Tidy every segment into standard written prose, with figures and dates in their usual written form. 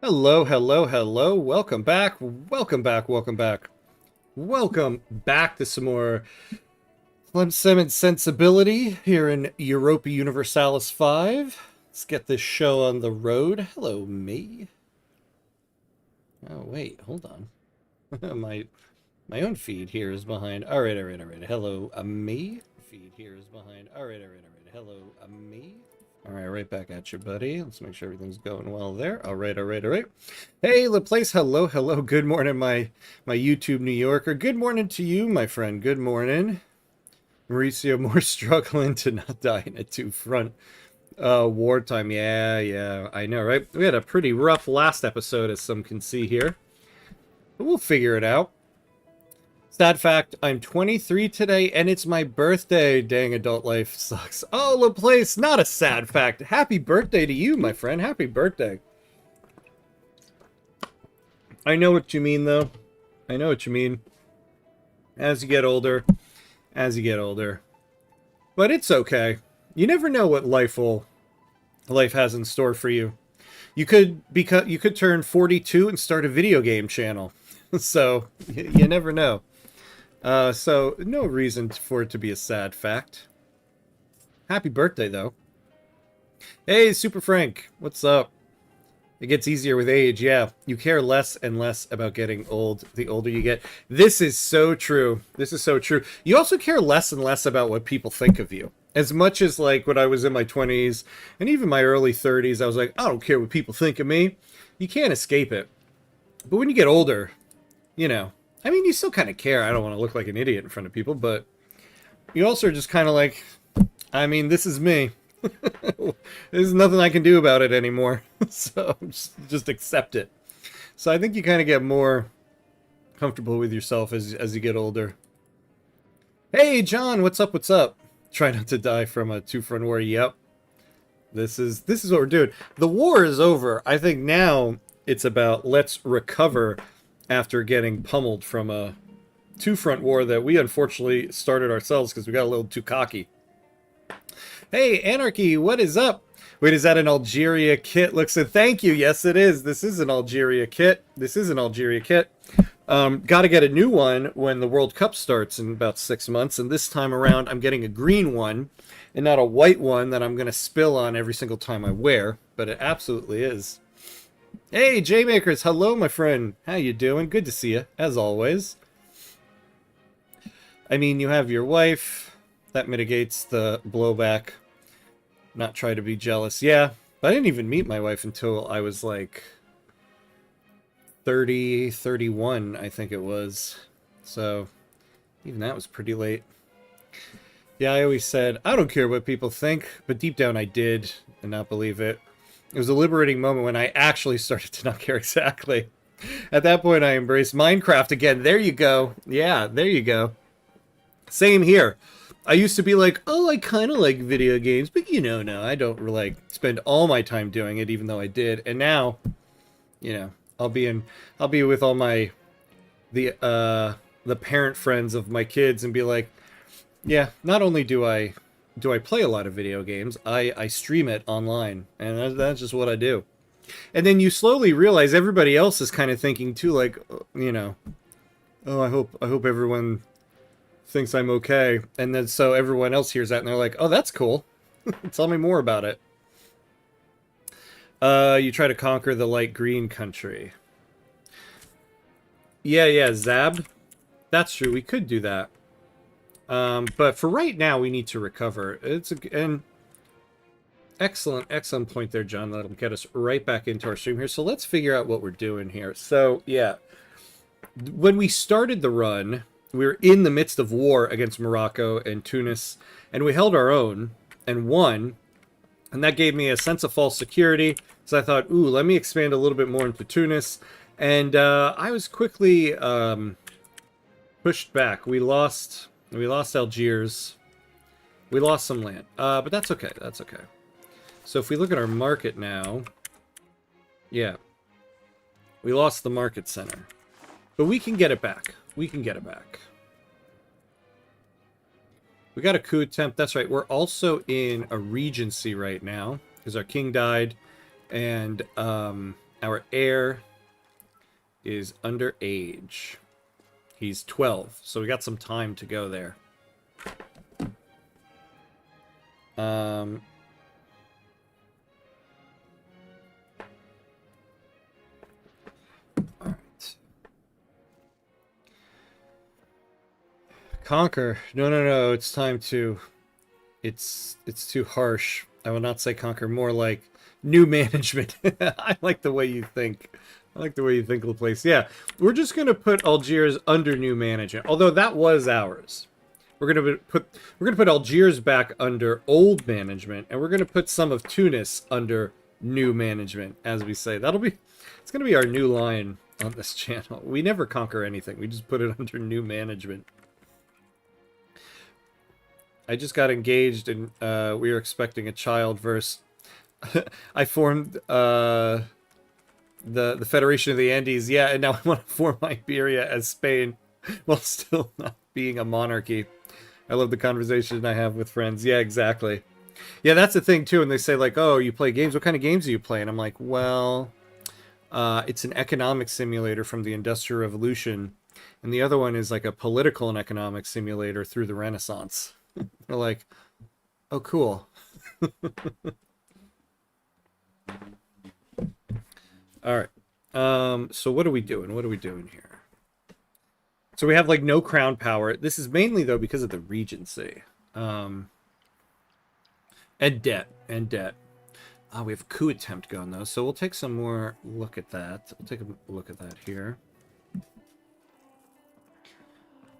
Hello, hello, hello. Welcome back. Welcome back. Welcome back. Welcome back to some more Tlemcen and Sensibility here in Europa Universalis 5. Let's get this show on the road. Hello, me. Oh, wait, hold on. My own feed here is behind. All right, all right, all right. Hello, me. Feed here is behind. All right, all right, all right. Hello, me. All right, right back at you, buddy. Let's make sure everything's going well there. All right, all right, all right. Hey, LaPlace, hello, hello. Good morning, my YouTube New Yorker. Good morning to you, my friend. Good morning. Mauricio, more struggling to not die in a two-front wartime. Yeah, I know, right? We had a pretty rough last episode, as some can see here. But we'll figure it out. Sad fact, I'm 23 today, and it's my birthday. Dang, adult life sucks. Oh, LaPlace, not a sad fact. Happy birthday to you, my friend. Happy birthday. I know what you mean, though. I know what you mean. As you get older. But it's okay. You never know what life has in store for you. You could turn 42 and start a video game channel. So, you never know. So, no reason for it to be a sad fact. Happy birthday, though. Hey, Super Frank. What's up? It gets easier with age, yeah. You care less and less about getting old the older you get. This is so true. This is so true. You also care less and less about what people think of you. As much as, like, when I was in my 20s and even my early 30s, I was like, I don't care what people think of me. You can't escape it. But when you get older, you know, I mean, you still kind of care. I don't want to look like an idiot in front of people, but you also are just kind of like, I mean, this is me. There's nothing I can do about it anymore. So just accept it. So I think you kind of get more comfortable with yourself as you get older. Hey, John, what's up? What's up? Try not to die from a two-front war. Yep. This is what we're doing. The war is over. I think now it's about let's recover after getting pummeled from a two-front war that we unfortunately started ourselves because we got a little too cocky. Hey, Anarchy, what is up? Wait, is that an Algeria kit? Looks at thank you. Yes, it is. This is an Algeria kit. Got to get a new one when the World Cup starts in about 6 months. And this time around, I'm getting a green one and not a white one that I'm going to spill on every single time I wear. But it absolutely is. Hey, J-Makers. Hello, my friend. How you doing? Good to see you, as always. I mean, you have your wife. That mitigates the blowback. Not try to be jealous. Yeah, but I didn't even meet my wife until I was like 30, 31, I think it was. So even that was pretty late. Yeah, I always said, I don't care what people think, but deep down I did and not believe it. It was a liberating moment when I actually started to not care exactly. At that point, I embraced Minecraft again. There you go. Yeah, there you go. Same here. I used to be like, oh, I kind of like video games, but no, I don't like spend all my time doing it, even though I did. And now, I'll be with all the parent friends of my kids and be like, yeah, not only do I play a lot of video games, I stream it online, and that's just what I do. And then you slowly realize everybody else is kind of thinking too, like, oh, I hope everyone thinks I'm okay, and then so everyone else hears that and they're like, oh, that's cool. Tell me more about it. You try to conquer the light green country. Yeah, Zab. That's true, we could do that. But for right now, we need to recover. An excellent point there, John. That'll get us right back into our stream here. So let's figure out what we're doing here. So, yeah. When we started the run, we were in the midst of war against Morocco and Tunis, and we held our own and won, and that gave me a sense of false security. So I thought, ooh, let me expand a little bit more into Tunis, and I was quickly pushed back. We lost Algiers, we lost some land, but that's okay. That's okay. So if we look at our market now, yeah, we lost the market center, but we can get it back. We can get it back. We got a coup attempt. That's right. We're also in a regency right now because our king died, and Our heir is underage. He's 12, so we got some time to go there. All right. Conquer. No. It's time to... It's too harsh. I will not say conquer, more like new management. I like the way you think. I like the way you think, Laplace. Yeah, we're just gonna put Algiers under new management, although that was ours. We're gonna put Algiers back under old management, and we're gonna put some of Tunis under new management, as we say. It's gonna be our new line on this channel. We never conquer anything. We just put it under new management. I just got engaged, and we were expecting a child. I formed the Federation of the Andes, yeah, and now I want to form Iberia as Spain, while still not being a monarchy. I love the conversation I have with friends. Yeah, exactly. Yeah, that's the thing too. And they say like, "Oh, you play games? What kind of games do you play?" And I'm like, "Well, it's an economic simulator from the Industrial Revolution, and the other one is like a political and economic simulator through the Renaissance." They're like, "Oh, cool." All right. So what are we doing? What are we doing here? So we have like no crown power. This is mainly though because of the regency. And debt. We have a coup attempt going though, so we'll take some more look at that. We'll take a look at that here.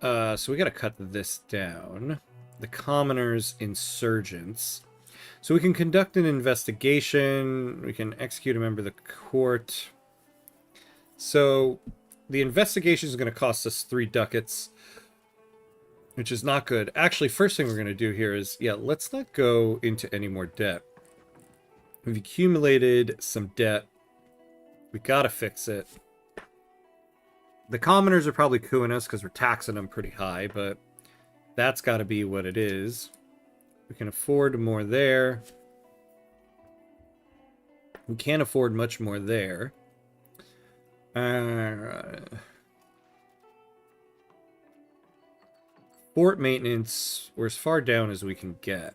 So we got to cut this down. The commoners, insurgents. So we can conduct an investigation. We can execute a member of the court. So the investigation is going to cost us 3 ducats, which is not good. Actually, first thing we're going to do here is, yeah, let's not go into any more debt. We've accumulated some debt. We got to fix it. The commoners are probably cooing us because we're taxing them pretty high, but that's got to be what it is. We can afford more there. We can't afford much more there. Fort maintenance, we're as far down as we can get.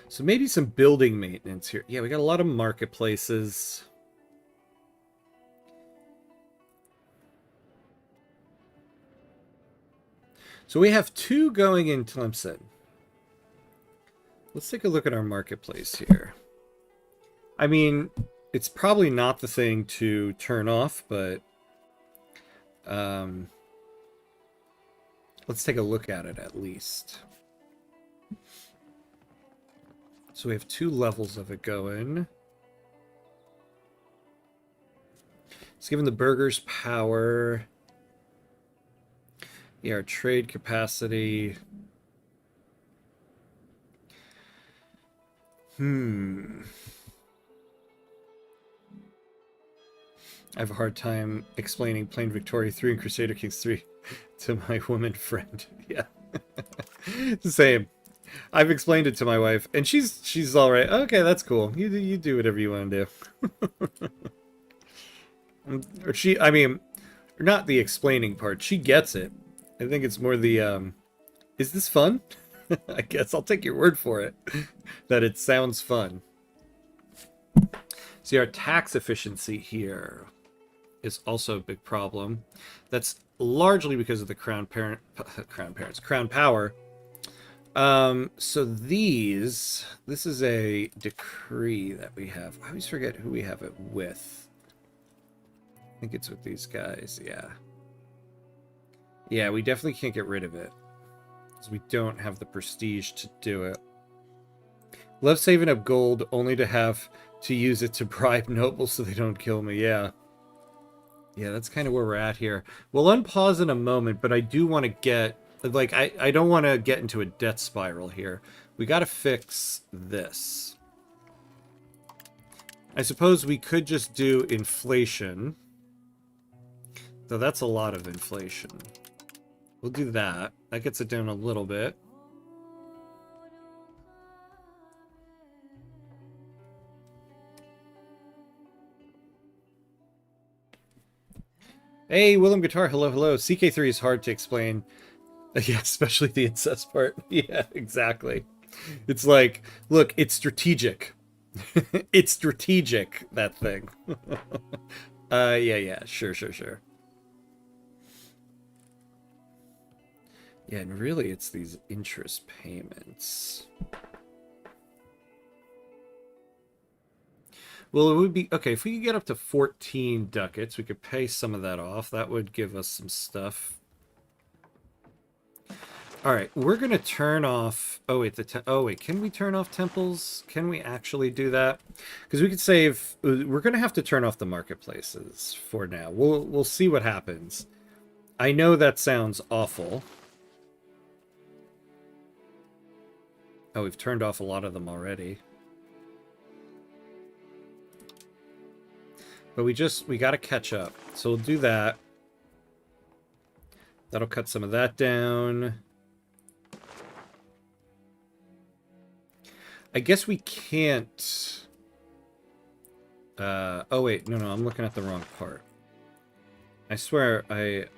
So maybe some building maintenance here. Yeah, we got a lot of marketplaces. So we have 2 going in Tlemcen. Let's take a look at our marketplace here. I mean, it's probably not the thing to turn off, but let's take a look at it at least. So we have 2 levels of it going. It's given the burghers power. Yeah, our trade capacity. I have a hard time explaining Plain Victoria 3 and Crusader Kings 3 to my woman friend. Yeah. Same. I've explained it to my wife, and she's all right. Okay, that's cool. You do whatever you want to do. Or I mean, not the explaining part. She gets it. I think it's more the, is this fun? I guess I'll take your word for it, that it sounds fun. See, our tax efficiency here is also a big problem. That's largely because of the crown power. So this is a decree that we have. I always forget who we have it with. I think it's with these guys, yeah. Yeah, we definitely can't get rid of it, because we don't have the prestige to do it. Love saving up gold only to have to use it to bribe nobles so they don't kill me, yeah. Yeah, that's kind of where we're at here. We'll unpause in a moment, but I do want to get... Like, I don't want to get into a debt spiral here. We got to fix this. I suppose we could just do inflation. Though that's a lot of inflation. We'll do that. That gets it down a little bit. Hey, Willem Guitar, hello, hello. CK3 is hard to explain. Yeah, especially the incest part. Yeah, exactly. It's like, look, it's strategic. It's strategic, that thing. Yeah, yeah, sure, sure, sure. Yeah, and really it's these interest payments. Well, it would be okay if we could get up to 14 ducats, we could pay some of that off. That would give us some stuff. All right, we're gonna turn off. Oh wait, oh wait, can we turn off temples? Can we actually do that? Because we could save. We're gonna have to turn off the marketplaces for now. We'll see what happens. I know that sounds awful. Oh, we've turned off a lot of them already. But we gotta catch up. So we'll do that. That'll cut some of that down. I guess we can't... oh wait, no, I'm looking at the wrong part. I swear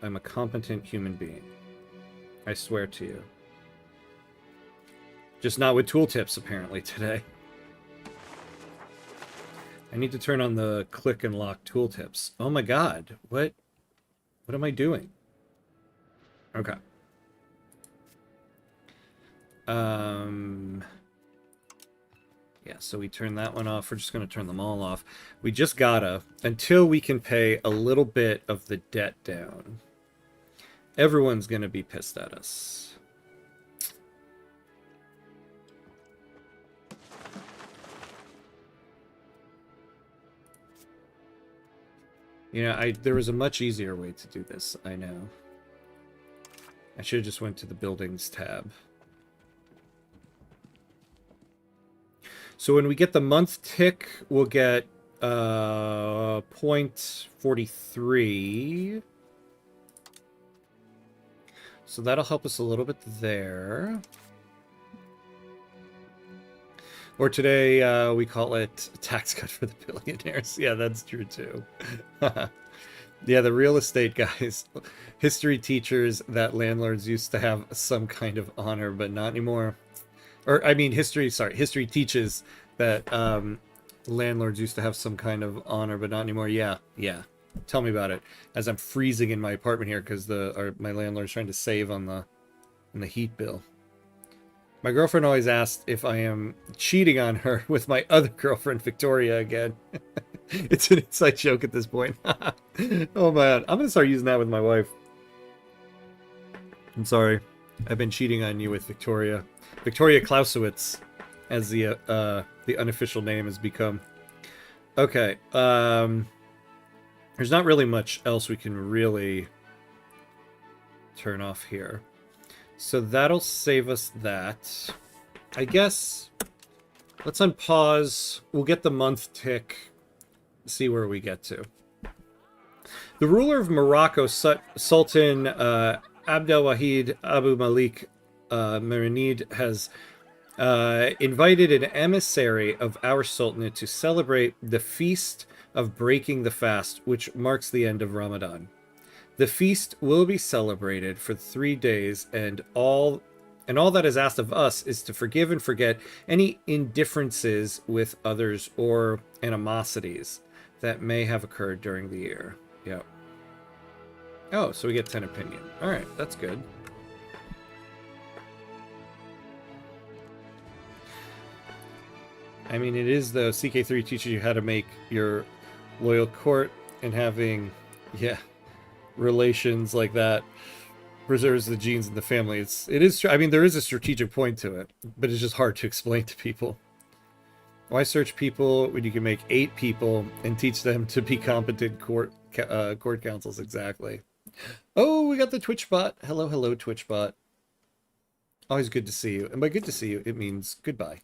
I'm a competent human being. I swear to you. Just not with tooltips, apparently, today. I need to turn on the click and lock tooltips. Oh my god, what am I doing? Okay. Yeah, so we turn that one off. We're just going to turn them all off. We just gotta, until we can pay a little bit of the debt down. Everyone's going to be pissed at us. You know, there was a much easier way to do this, I know. I should have just went to the buildings tab. So when we get the month tick, we'll get 0.43. So that'll help us a little bit there. Or today, we call it a tax cut for the billionaires. Yeah, that's true too. Yeah, the real estate guys, history teachers that landlords used to have some kind of honor, but not anymore. Or, I mean, history teaches that landlords used to have some kind of honor, but not anymore. Yeah, yeah. Tell me about it. As I'm freezing in my apartment here because my landlord's trying to save on the heat bill. My girlfriend always asked if I am cheating on her with my other girlfriend, Victoria, again. It's an inside joke at this point. Oh, man. I'm going to start using that with my wife. I'm sorry. I've been cheating on you with Victoria. Victoria Clausewitz, as the unofficial name has become. Okay. There's not really much else we can really turn off here. So that'll save us that. I guess let's unpause. We'll get the month tick. See where we get to. The ruler of Morocco, Sultan Abdelwahid Abu Malik Marinid, has invited an emissary of our Sultanate to celebrate the Feast of Breaking the Fast, which marks the end of Ramadan. The feast will be celebrated for 3 days, and all that is asked of us is to forgive and forget any indifferences with others or animosities that may have occurred during the year. Yep. Oh, so we get 10 opinion. All right, that's good. I mean, it is, though. CK3 teaches you how to make your loyal court, and having, yeah, relations like that preserves the genes in the family. It is. I mean, there is a strategic point to it, but it's just hard to explain to people. Why search people when you can make 8 people and teach them to be competent court counsels? Exactly. Oh, we got the Twitch bot. Hello, hello, Twitch bot. Always good to see you. And by good to see you, it means goodbye.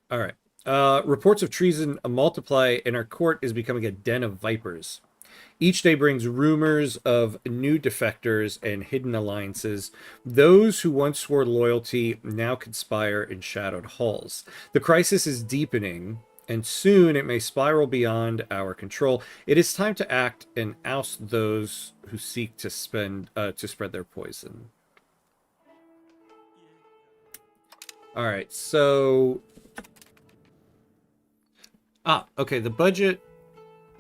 All right. Reports of treason multiply, and our court is becoming a den of vipers. Each day brings rumors of new defectors and hidden alliances. Those who once swore loyalty now conspire in shadowed halls. The crisis is deepening, and soon it may spiral beyond our control. It is time to act and oust those who seek to spread their poison. All right, so okay, the budget.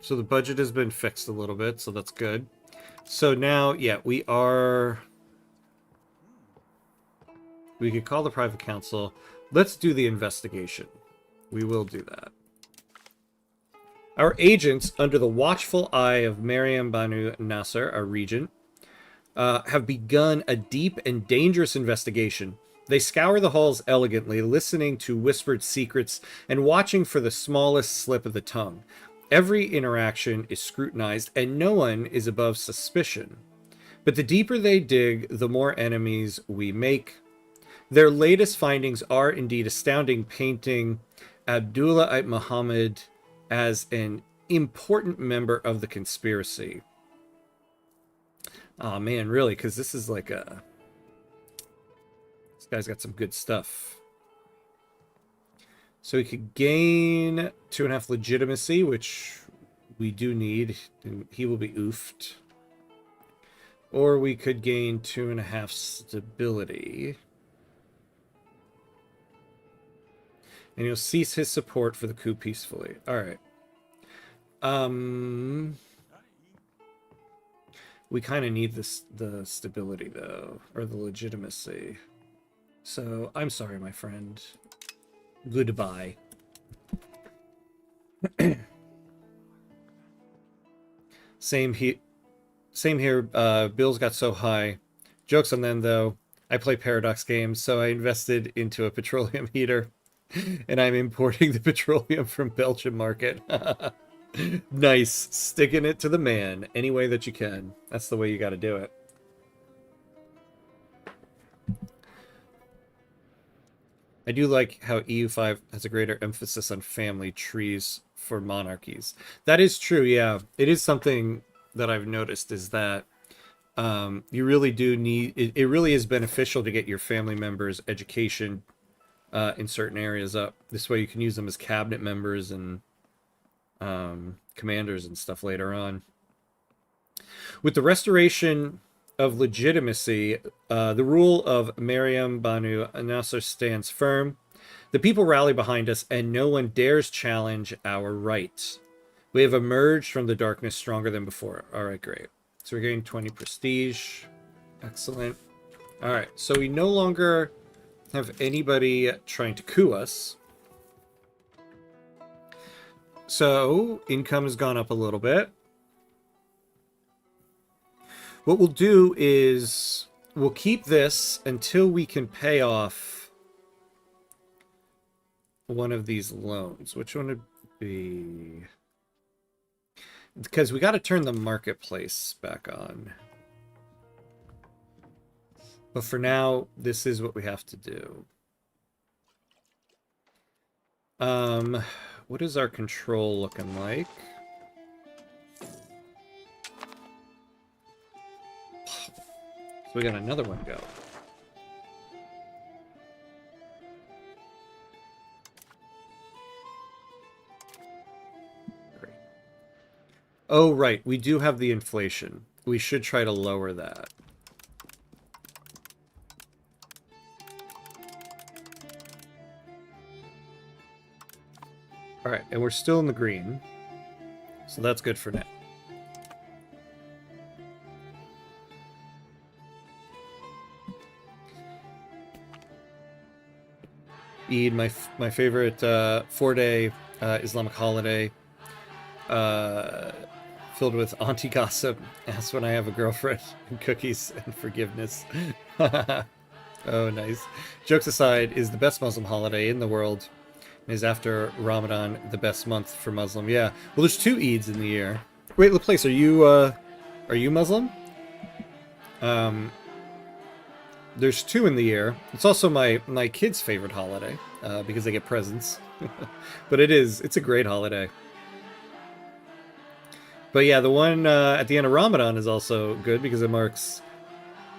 So the budget has been fixed a little bit, so that's good. So now, yeah, we could call the private council. Let's do the investigation. We will do that. Our agents, under the watchful eye of Mariam Banu Nasser, our regent, have begun a deep and dangerous investigation. They scour the halls elegantly, listening to whispered secrets and watching for the smallest slip of the tongue. Every interaction is scrutinized, and no one is above suspicion. But the deeper they dig, the more enemies we make. Their latest findings are indeed astounding, painting Abdullah Muhammad as an important member of the conspiracy. Oh man, really? Because this is like this guy's got some good stuff. So we could gain 2.5 legitimacy, which we do need. And he will be oofed. Or we could gain 2.5 stability. And he'll cease his support for the coup peacefully. All right. We kind of need the stability, though. Or the legitimacy. So, I'm sorry, my friend. Goodbye. Same here. Bills got so high. Joke's on them, though. I play Paradox games, so I invested into a petroleum heater. And I'm importing the petroleum from Belgium market. Nice. Sticking it to the man any way that you can. That's the way you got to do it. I do like how EU5 has a greater emphasis on family trees for monarchies. That is true, yeah. It is something that I've noticed is that you really do need... It really is beneficial to get your family members' education in certain areas up. This way you can use them as cabinet members and commanders and stuff later on. With the restoration of legitimacy, the rule of Mariam Banu Nasser stands firm. The people rally behind us, and no one dares challenge our rights. We have emerged from the darkness stronger than before. All right, great. So we're getting 20 prestige. Excellent. All right, so we no longer have anybody trying to coup us. So income has gone up a little bit. What we'll do is we'll keep this until we can pay off one of these loans. Which one would be? Because we got to turn the marketplace back on. But for now, this is what we have to do. What is our control looking like? So we got another one go. Great. Oh, right. We do have the inflation. We should try to lower that. All right, and we're still in the green. So that's good for now. Eid, my favorite 4-day Islamic holiday, filled with auntie gossip, ask when I have a girlfriend, and cookies and forgiveness. Oh, nice. Jokes aside, is the best Muslim holiday in the world. Is after Ramadan the best month for Muslim? Yeah. Well, there's 2 Eids in the year. Wait, Laplace, are you Muslim? There's 2 in the year. It's also my kids' favorite holiday because they get presents. But it's a great holiday. But yeah, the one at the end of Ramadan is also good because it marks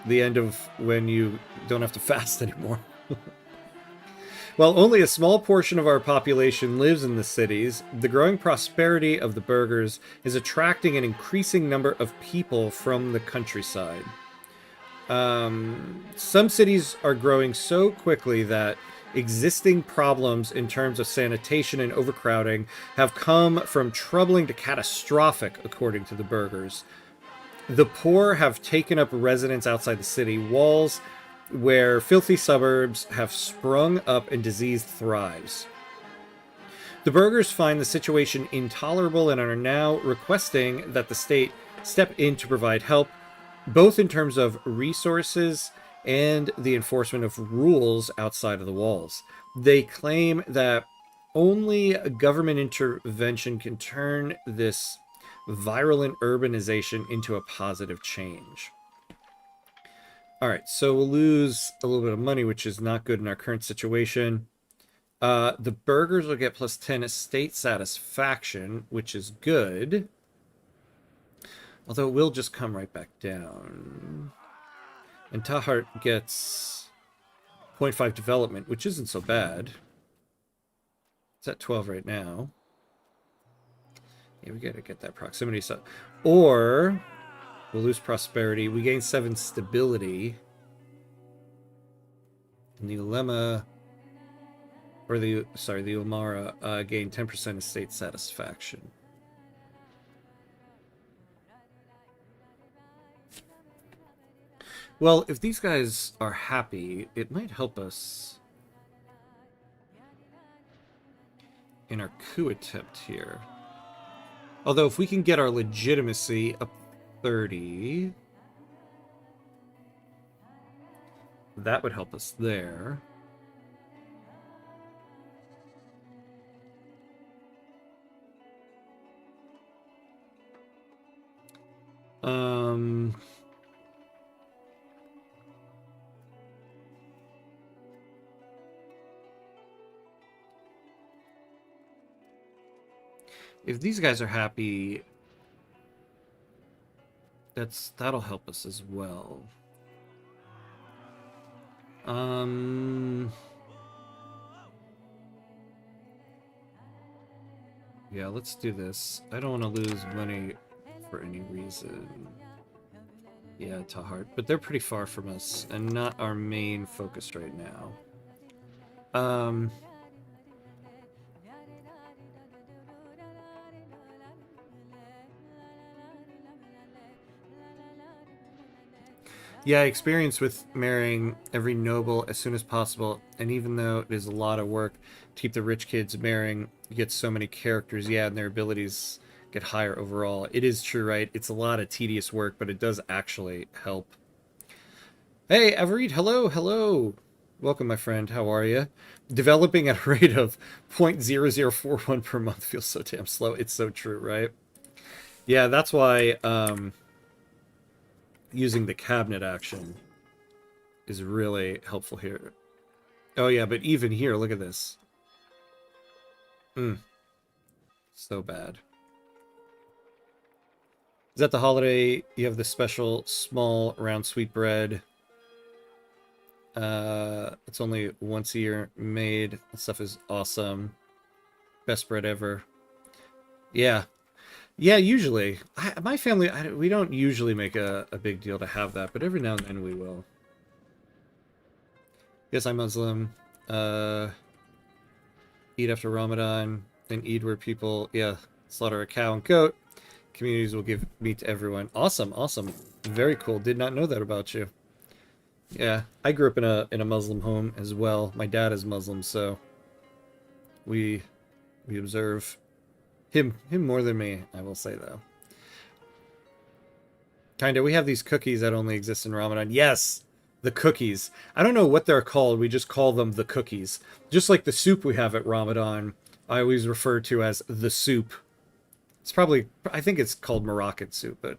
the end of when you don't have to fast anymore. While only a small portion of our population lives in the cities, the growing prosperity of the burghers is attracting an increasing number of people from the countryside. Some cities are growing so quickly that existing problems in terms of sanitation and overcrowding have come from troubling to catastrophic, according to the burghers. The poor have taken up residence outside the city walls, where filthy suburbs have sprung up and disease thrives. The burghers find the situation intolerable and are now requesting that the state step in to provide help, both in terms of resources and the enforcement of rules outside of the walls. They claim that only government intervention can turn this virulent urbanization into a positive change. All right, so we'll lose a little bit of money, which is not good in our current situation. The burghers will get plus 10 estate satisfaction, which is good. Although it will just come right back down. And Tahart gets 0.5 development, which isn't so bad. It's at 12 right now. Yeah, we gotta get that proximity. So, or we'll lose prosperity. We gain 7 stability. And the Ulema, or the Umara, gain 10% estate satisfaction. Well, if these guys are happy, it might help us in our coup attempt here. Although, if we can get our legitimacy up 30, that would help us there. If these guys are happy, that'll help us as well. Yeah, let's do this. I don't want to lose money for any reason. Yeah, Tahart, but they're pretty far from us and not our main focus right now. Yeah, experience with marrying every noble as soon as possible, and even though it is a lot of work to keep the rich kids marrying, you get so many characters, yeah, and their abilities get higher overall. It is true, right? It's a lot of tedious work, but it does actually help. Hey, Everett, hello, hello. Welcome, my friend. How are you? Developing at a rate of 0.0041 per month feels so damn slow. It's so true, right? Yeah, that's why using the cabinet action is really helpful here. Oh yeah, but even here, look at this. So bad. Is that the holiday? You have the special small round sweetbread. It's only once a year made. That stuff is awesome. Best bread ever. Yeah. Yeah, usually. My family, we don't usually make a big deal to have that, but every now and then we will. Yes, I'm Muslim. Eid after Ramadan. Then Eid where people, yeah, slaughter a cow and goat. Communities will give meat to everyone. Awesome, awesome. Very cool. Did not know that about you. Yeah, I grew up in a Muslim home as well. My dad is Muslim, so we observe him more than me, I will say though. Kinda, we have these cookies that only exist in Ramadan. Yes, the cookies. I don't know what they're called. We just call them the cookies. Just like the soup we have at Ramadan, I always refer to as the soup. It's probably, I think it's called Moroccan soup, but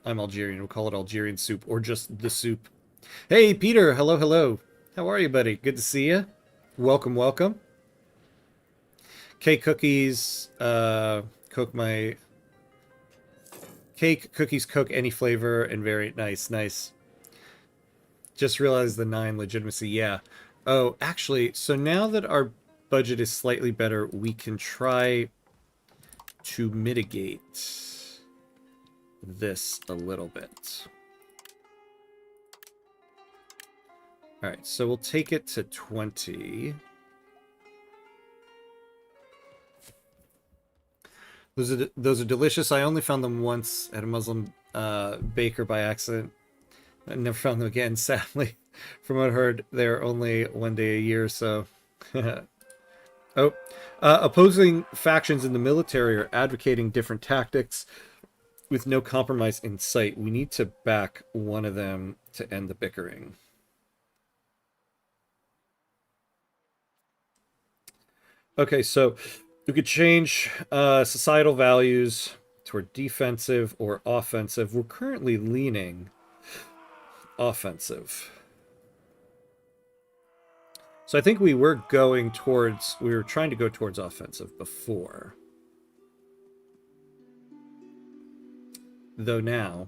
I'm Algerian. We'll call it Algerian soup or just the soup. Hey, Peter. Hello, hello. How are you, buddy? Good to see you. Welcome, welcome. Cake cookies, cook my... Cake, cookies, cook any flavor, and very nice, nice. Just realized the 9 legitimacy, yeah. Oh, actually, so now that our budget is slightly better, we can try to mitigate this a little bit. All right, so we'll take it to 20. Those are delicious. I only found them once at a Muslim baker by accident. I never found them again, sadly. From what I heard, they're only one day a year, so... Oh. Opposing factions in the military are advocating different tactics with no compromise in sight. We need to back one of them to end the bickering. Okay, so we could change societal values toward defensive or offensive. We're currently leaning offensive. So I think we were trying to go towards offensive before. Though now...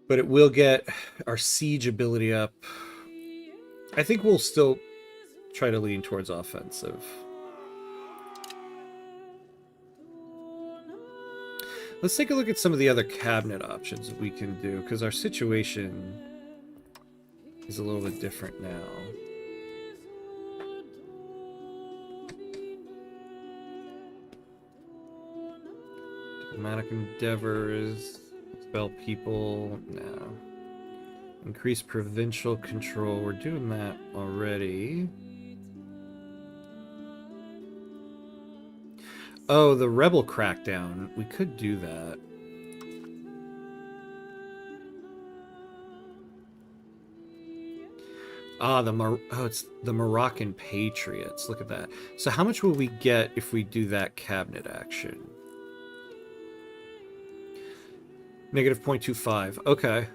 But it will get our siege ability up. I think we'll still try to lean towards offensive. Let's take a look at some of the other cabinet options we can do, because our situation is a little bit different now. Diplomatic endeavors, expel people, no. Increase provincial control, we're doing that already. Oh, the rebel crackdown. We could do that. Ah, it's the Moroccan Patriots. Look at that. So how much will we get if we do that cabinet action? Negative 0.25. Okay.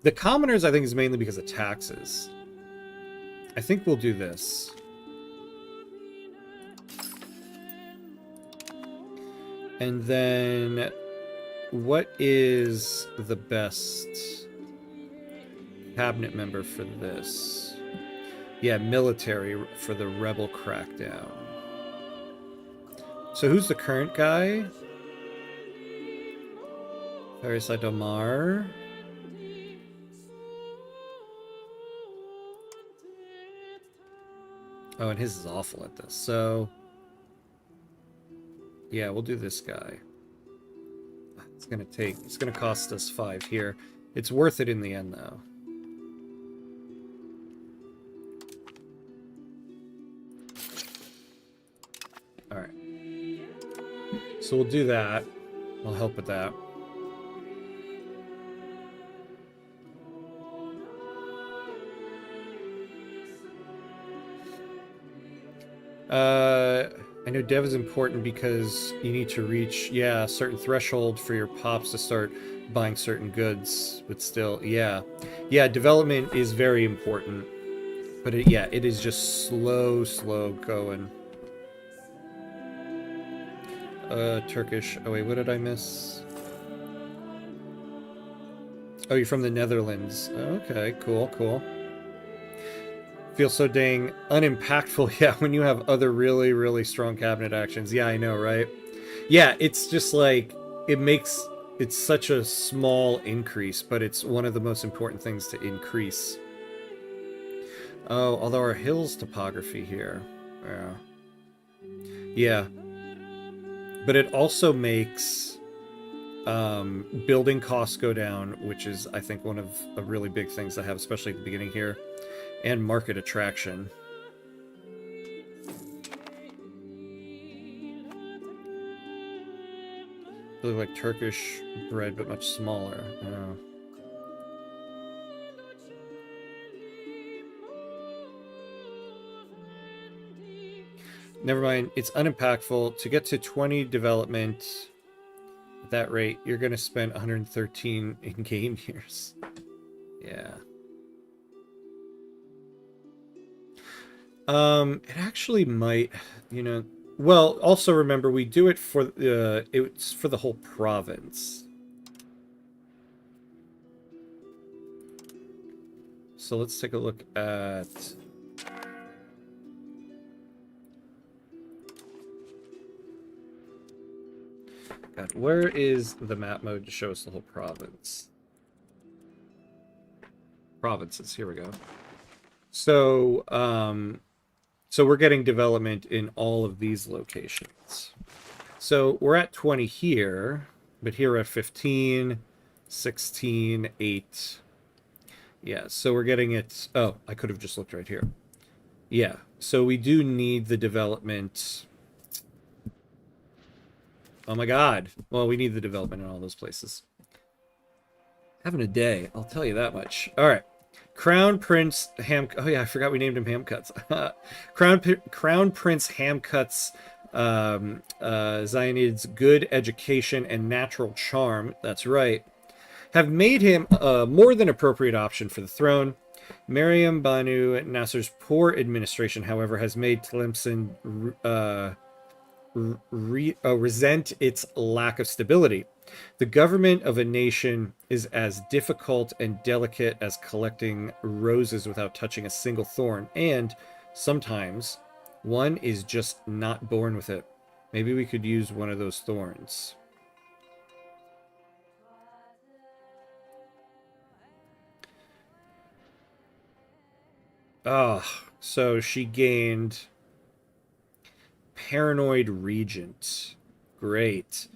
The commoners, I think, is mainly because of taxes. I think we'll do this. And then, what is the best cabinet member for this? Yeah, military for the rebel crackdown. So who's the current guy? Faris Adomar. Oh, and his is awful at this. So, yeah, we'll do this guy. It's gonna cost us 5 here. It's worth it in the end, though. All right. So we'll do that. I'll help with that. I know dev is important because you need to reach, yeah, a certain threshold for your pops to start buying certain goods, but still, yeah. Yeah, development is very important. But it is just slow going. Turkish. Oh wait, what did I miss? Oh, you're from the Netherlands. Okay, cool. Feels so dang unimpactful, yeah, when you have other really strong cabinet actions. Yeah, I know, right? Yeah, it's just like, it's such a small increase, but it's one of the most important things to increase. Oh, although our hills topography here. Yeah. But it also makes building costs go down, which is, I think, one of the really big things I have, especially at the beginning here. And market attraction. They look like Turkish bread, but much smaller. Oh. Never mind. It's unimpactful. To get to 20 development at that rate, you're going to spend 113 in game years. Yeah. It actually might, you know... Well, also remember, we do it for... it's for the whole province. So let's take a look at... God, where is the map mode to show us the whole province? Provinces, here we go. So, so we're getting development in all of these locations. So we're at 20 here, but here we're at 15, 16, 8. Yeah, so we're getting it... Oh, I could have just looked right here. Yeah, so we do need the development... Oh my god. Well, we need the development in all those places. Having a day, I'll tell you that much. All right. Crown Prince Ham... Oh yeah, I forgot we named him Ham Cuts. Crown Prince Ham Cuts Zionid's good education and natural charm, that's right, have made him a more than appropriate option for the throne. Mariam Banu Nasser's poor administration, however, has made Tlemcen resent its lack of stability. The government of a nation is as difficult and delicate as collecting roses without touching a single thorn, and sometimes one is just not born with it. Maybe we could use one of those thorns. Oh, so she gained Paranoid Regent. Great.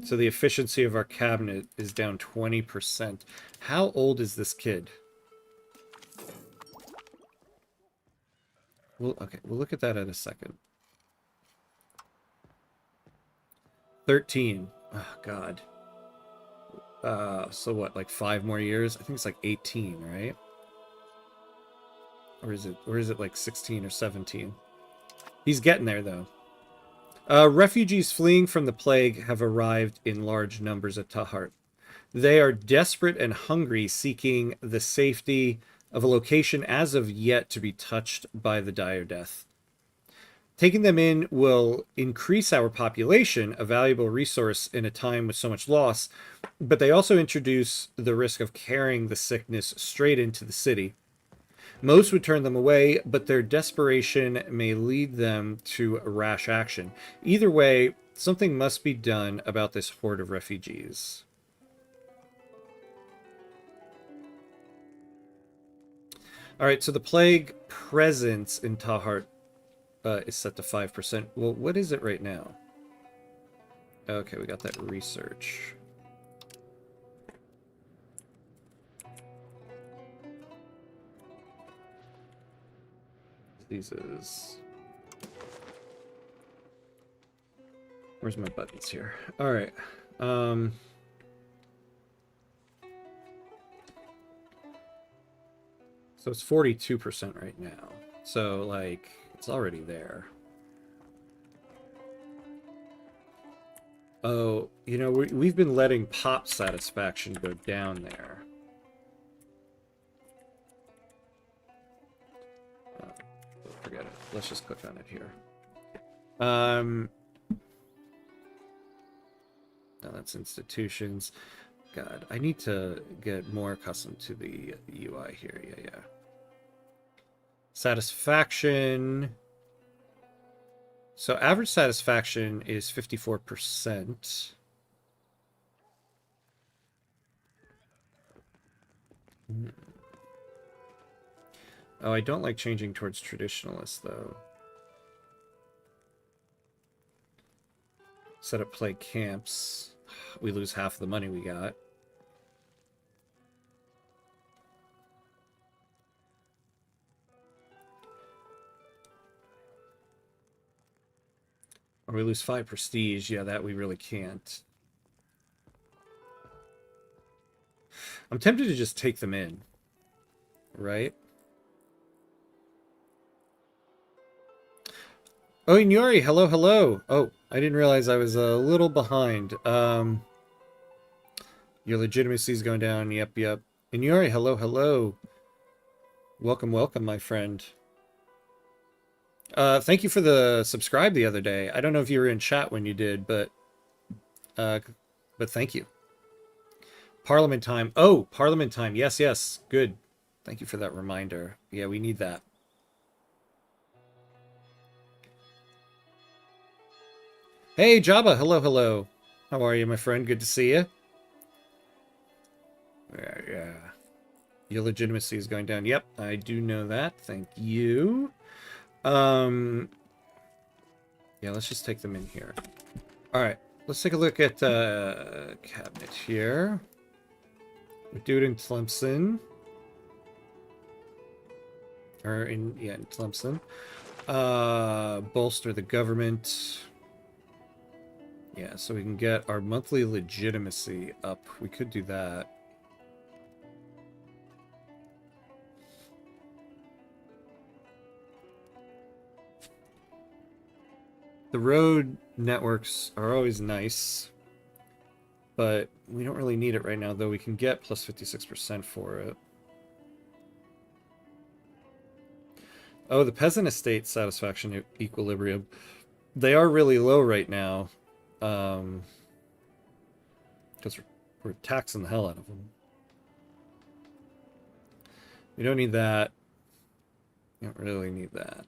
So the efficiency of our cabinet is down 20%. How old is this kid? Well, okay, we'll look at that in a second. 13. Oh, God. So what, like 5 more years? I think it's like 18, right? Or is it like 16 or 17? He's getting there, though. Refugees fleeing from the plague have arrived in large numbers at Tahart. They are desperate and hungry, seeking the safety of a location as of yet to be touched by the dire death. Taking them in will increase our population, a valuable resource in a time with so much loss, but they also introduce the risk of carrying the sickness straight into the city. Most would turn them away, but their desperation may lead them to rash action. Either way, something must be done about this horde of refugees. All right, so the plague presence in Tahart is set to 5%. Well, what is it right now? Okay, we got that research. Diseases. Where's my buttons here? All right. So it's 42% right now. So, like, it's already there. Oh, you know, we've been letting pop satisfaction go down there. Forget it. Let's just click on it here. No, that's institutions. God, I need to get more accustomed to the UI here. Yeah. Satisfaction. So average satisfaction is 54%. Oh, I don't like changing towards traditionalists, though. Set up play camps. We lose half the money we got. Or we lose 5 prestige. Yeah, that we really can't. I'm tempted to just take them in. Right? Oh, Inyori, hello. Oh, I didn't realize I was a little behind. Your legitimacy is going down. Yep. Inyori, hello. Welcome, my friend. Thank you for the subscribe the other day. I don't know if you were in chat when you did, but thank you. Parliament time. Oh, Parliament time. Yes. Good. Thank you for that reminder. Yeah, we need that. Hey, Jabba. Hello, hello. How are you, my friend? Good to see you. Yeah. Your legitimacy is going down. Yep, I do know that. Thank you. Yeah, let's just take them in here. All right, let's take a look at cabinet here. We do it in Tlemcen. Or in Tlemcen. Bolster the government. Yeah, so we can get our monthly legitimacy up. We could do that. The road networks are always nice, but we don't really need it right now, though we can get plus 56% for it. Oh, the peasant estate satisfaction equilibrium. They are really low right now. Because we're taxing the hell out of them. We don't need that. We don't really need that.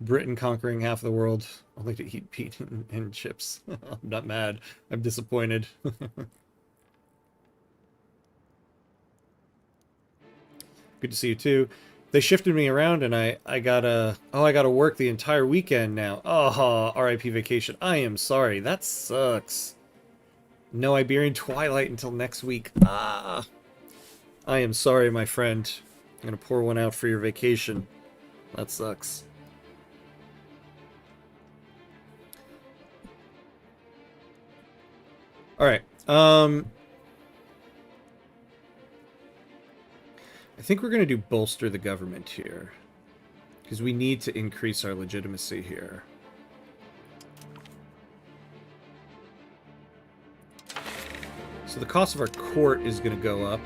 Britain conquering half the world, only to eat meat and chips. I'm not mad. I'm disappointed. Good to see you too. They shifted me around, and I gotta work the entire weekend now. Oh, R.I.P. vacation. I am sorry. That sucks. No Iberian Twilight until next week. Ah, I am sorry, my friend. I'm gonna pour one out for your vacation. That sucks. All right. I think we're going to do bolster the government here. Because we need to increase our legitimacy here. So the cost of our court is going to go up.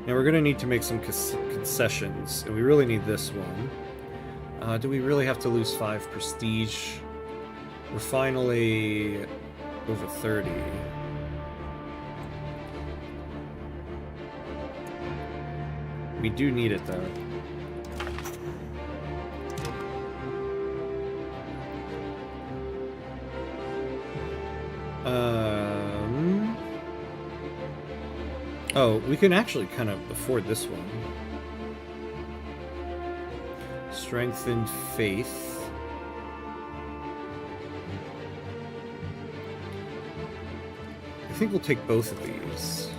Now we're going to need to make some concessions. And we really need this one. Do we really have to lose 5 prestige? We're finally over 30. We do need it, though. Oh, we can actually kind of afford this one. Strengthened faith. I think we'll take both of these.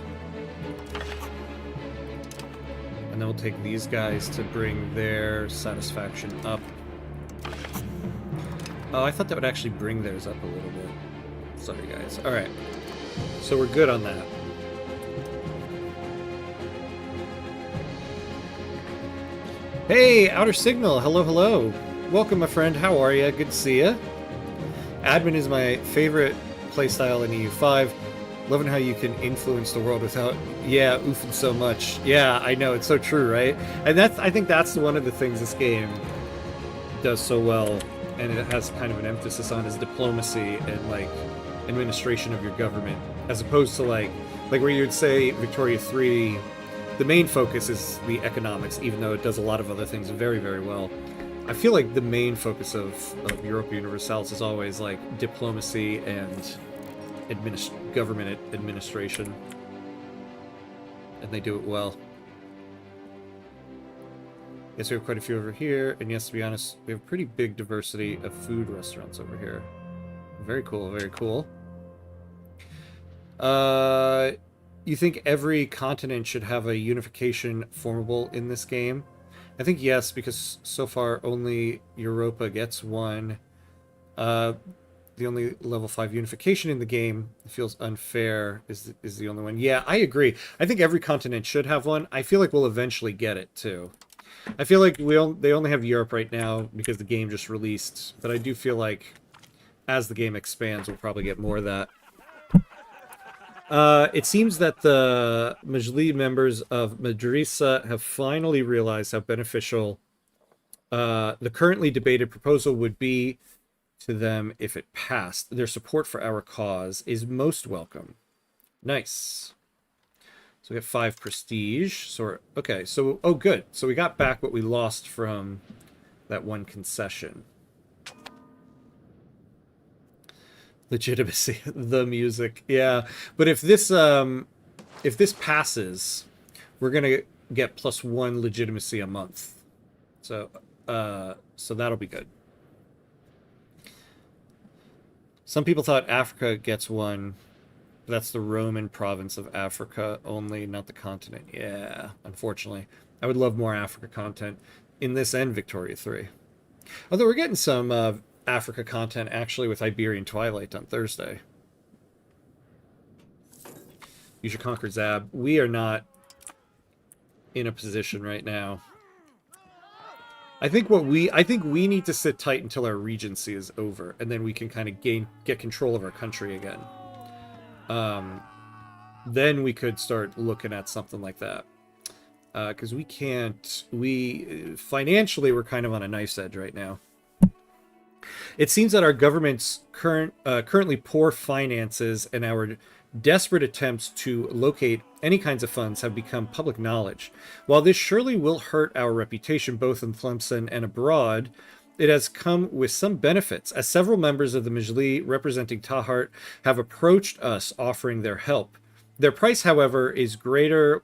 And then we'll take these guys to bring their satisfaction up. Oh, I thought that would actually bring theirs up a little bit. Sorry, guys. Alright. So we're good on that. Hey, Outer Signal. Hello, hello. Welcome, my friend. How are you? Good to see you. Admin is my favorite playstyle in EU5. Loving how you can influence the world without, oofing so much. Yeah, I know, it's so true, right? And I think that's one of the things this game does so well, and it has kind of an emphasis on, is diplomacy and, like, administration of your government, as opposed to, like where you'd say Victoria 3, the main focus is the economics, even though it does a lot of other things very, very well. I feel like the main focus of Europa Universalis is always, like, diplomacy and government administration, and they do it well. Yes, we have quite a few over here, and yes, to be honest, we have pretty big diversity of food restaurants over here. Very cool, very cool. You think every continent should have a unification formable in this game? I think yes, because so far only Europa gets one. The only level 5 unification in the game, it feels unfair, is the only one. Yeah, I agree. I think every continent should have one. I feel like we'll eventually get it, too. I feel like they only have Europe right now because the game just released, but I do feel like as the game expands, we'll probably get more of that. It seems that the Majlis members of Madrisa have finally realized how beneficial The currently debated proposal would be to them if it passed. Their support for our cause is most welcome. Nice. So we get 5 prestige. So okay, so oh good. So we got back what we lost from that one concession. Legitimacy, the music. Yeah. But if this passes, we're gonna get +1 legitimacy a month. So so that'll be good. Some people thought Africa gets one. But that's the Roman province of Africa only, not the continent. Yeah, unfortunately. I would love more Africa content in this and Victoria 3. Although we're getting some Africa content actually with Iberian Twilight on Thursday. You should conquer Zab. We are not in a position right now. I think we need to sit tight until our regency is over, and then we can kind of get control of our country again. Then we could start looking at something like that. Because financially, we're kind of on a knife's edge right now. It seems that our government's currently poor finances and our desperate attempts to locate any kinds of funds have become public knowledge. While this surely will hurt our reputation both in Tlemcen and abroad, it has come with some benefits, as several members of the Majlis representing Tahart have approached us offering their help. Their price, however, is greater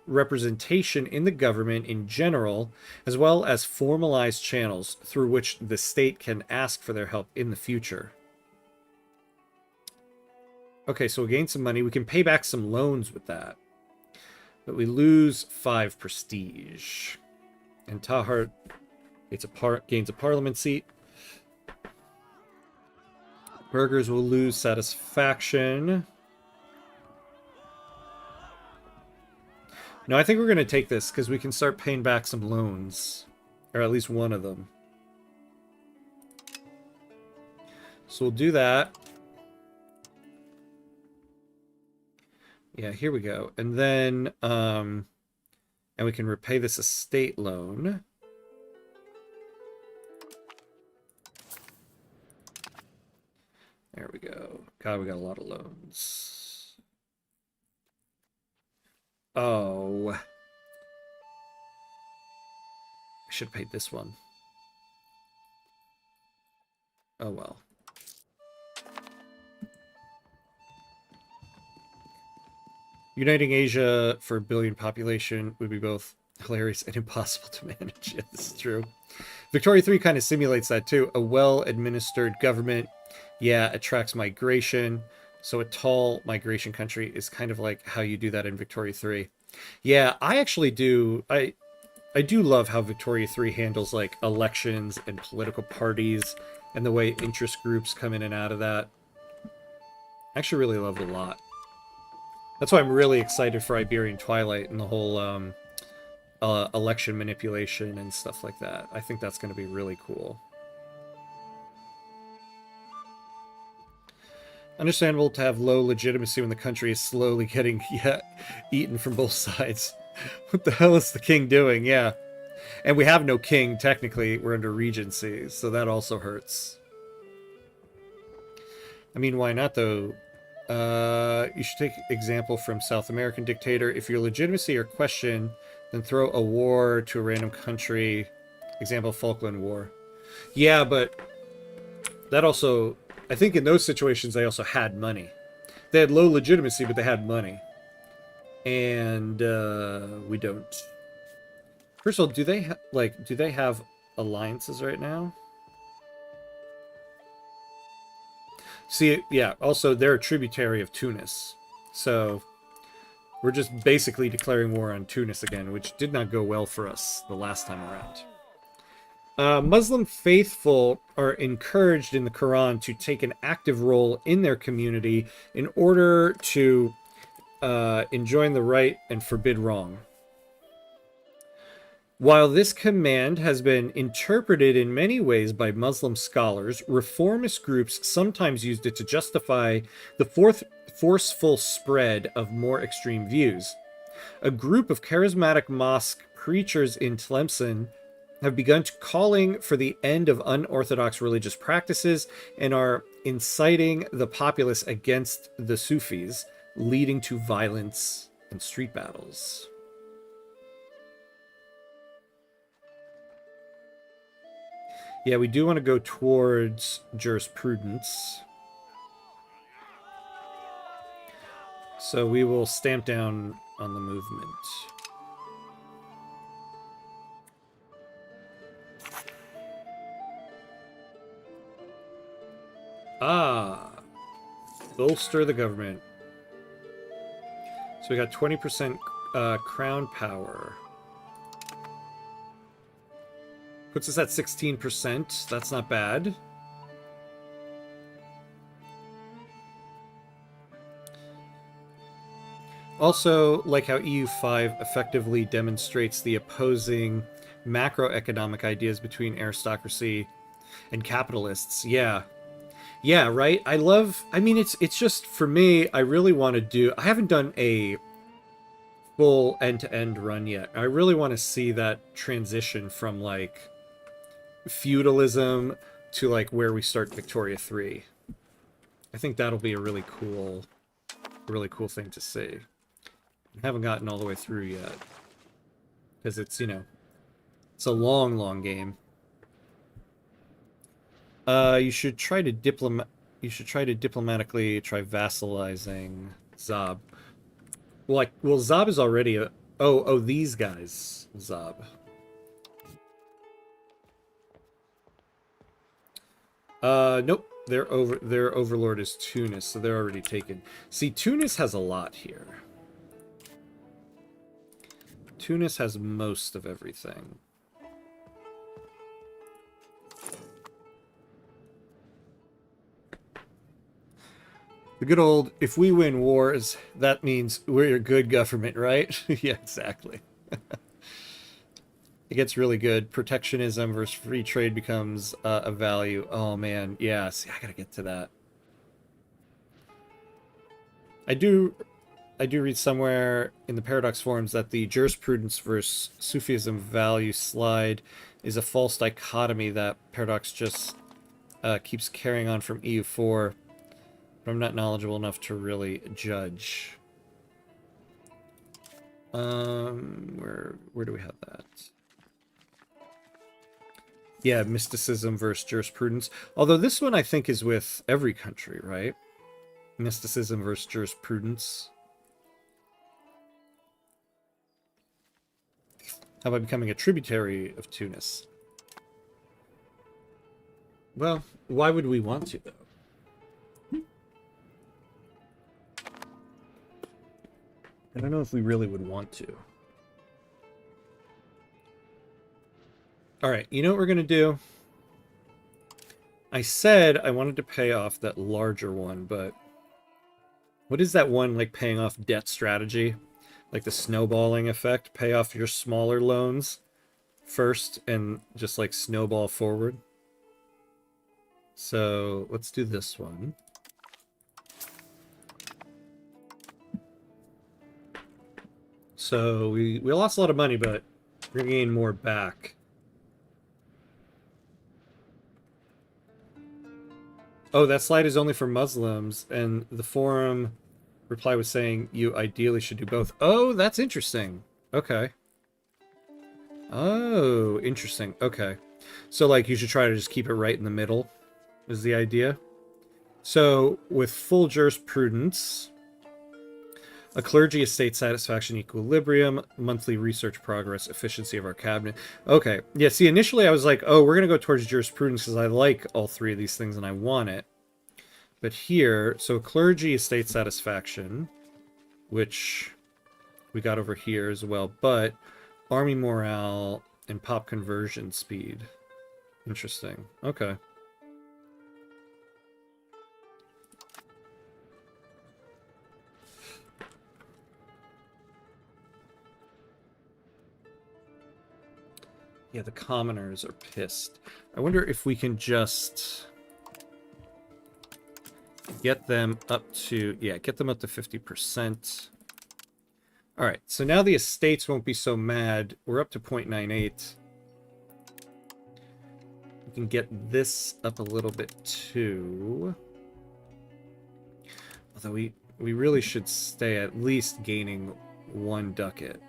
representation in the government in general, as well as formalized channels through which the state can ask for their help in the future. Okay, so we gain some money. We can pay back some loans with that. But we lose 5 prestige. And Tahart gains a parliament seat. Burghers will lose satisfaction. No, I think we're going to take this because we can start paying back some loans. Or at least one of them. So we'll do that. Yeah, here we go. And then, and we can repay this estate loan. There we go. God, we got a lot of loans. Oh. I should have paid this one. Oh well. Uniting Asia for a billion population would be both hilarious and impossible to manage. Yeah, this is true. Victoria 3 kind of simulates that too. A well-administered government, yeah, attracts migration. So a tall migration country is kind of like how you do that in Victoria 3. Yeah, I actually do. I do love how Victoria 3 handles like elections and political parties and the way interest groups come in and out of that. I actually really love it a lot. That's why I'm really excited for Iberian Twilight and the whole election manipulation and stuff like that. I think that's going to be really cool. Understandable to have low legitimacy when the country is slowly getting eaten from both sides. What the hell is the king doing? Yeah. And we have no king, technically. We're under regency, so that also hurts. I mean, why not, though? You should take example from South American dictator. If your legitimacy are questioned, then throw a war to a random country. Example, Falkland War. Yeah, but that also... I think in those situations, they also had money. They had low legitimacy, but they had money. And we don't. First of all, do they have alliances right now? See, yeah, also they're a tributary of Tunis. So we're just basically declaring war on Tunis again, which did not go well for us the last time around. Muslim faithful are encouraged in the Quran to take an active role in their community in order to enjoin the right and forbid wrong. While this command has been interpreted in many ways by Muslim scholars, reformist groups sometimes used it to justify the forceful spread of more extreme views. A group of charismatic mosque preachers in Tlemcen have begun calling for the end of unorthodox religious practices and are inciting the populace against the Sufis, leading to violence and street battles. Yeah, we do want to go towards jurisprudence. So we will stamp down on the movement. Ah, bolster the government. So we got 20% crown power. Puts us at 16%. That's not bad. Also, like how EU5 effectively demonstrates the opposing macroeconomic ideas between aristocracy and capitalists. Yeah. Yeah, right? I mean, it's just, for me, I really want to do... I haven't done a full end-to-end run yet. I really want to see that transition from, like, feudalism to, like, where we start Victoria 3. I think that'll be a really cool thing to see. I haven't gotten all the way through yet. Because it's, you know, it's a long, long game. You should try to diplomatically try vassalizing Zob. Well, Zob is already a... Oh, these guys, Zob. Nope. Their overlord is Tunis, so they're already taken. See, Tunis has a lot here. Tunis has most of everything. The good old, if we win wars, that means we're a good government, right? Yeah, exactly. It gets really good. Protectionism versus free trade becomes a value. Oh, man. Yeah, see, I gotta get to that. I do read somewhere in the Paradox forums that the jurisprudence versus Sufism value slide is a false dichotomy that Paradox just keeps carrying on from EU4. But I'm not knowledgeable enough to really judge. Where do we have that? Yeah, mysticism versus jurisprudence. Although this one I think is with every country, right? Mysticism versus jurisprudence. How about becoming a tributary of Tunis? Well, why would we want to, though? I don't know if we really would want to. Alright, you know what we're going to do? I said I wanted to pay off that larger one, but... What is that one, like, paying off debt strategy? Like the snowballing effect? Pay off your smaller loans first and just, like, snowball forward. So, let's do this one. So, we lost a lot of money, but we're going to gain more back. Oh, that slide is only for Muslims, and the forum reply was saying you ideally should do both. Oh, that's interesting. Okay. Oh, interesting. Okay. So, like, you should try to just keep it right in the middle, is the idea. So, with full jurisprudence... A clergy, estate satisfaction, equilibrium, monthly research progress, efficiency of our cabinet. Okay. Yeah, see, initially I was like, oh, we're going to go towards jurisprudence because I like all three of these things and I want it. But here, so clergy, estate satisfaction, which we got over here as well, but army morale and pop conversion speed. Interesting. Okay. Yeah, the commoners are pissed. I wonder if we can just get them up to... Yeah, get them up to 50%. Alright, so now the estates won't be so mad. We're up to 0.98. We can get this up a little bit too. Although we really should stay at least gaining 1 ducat.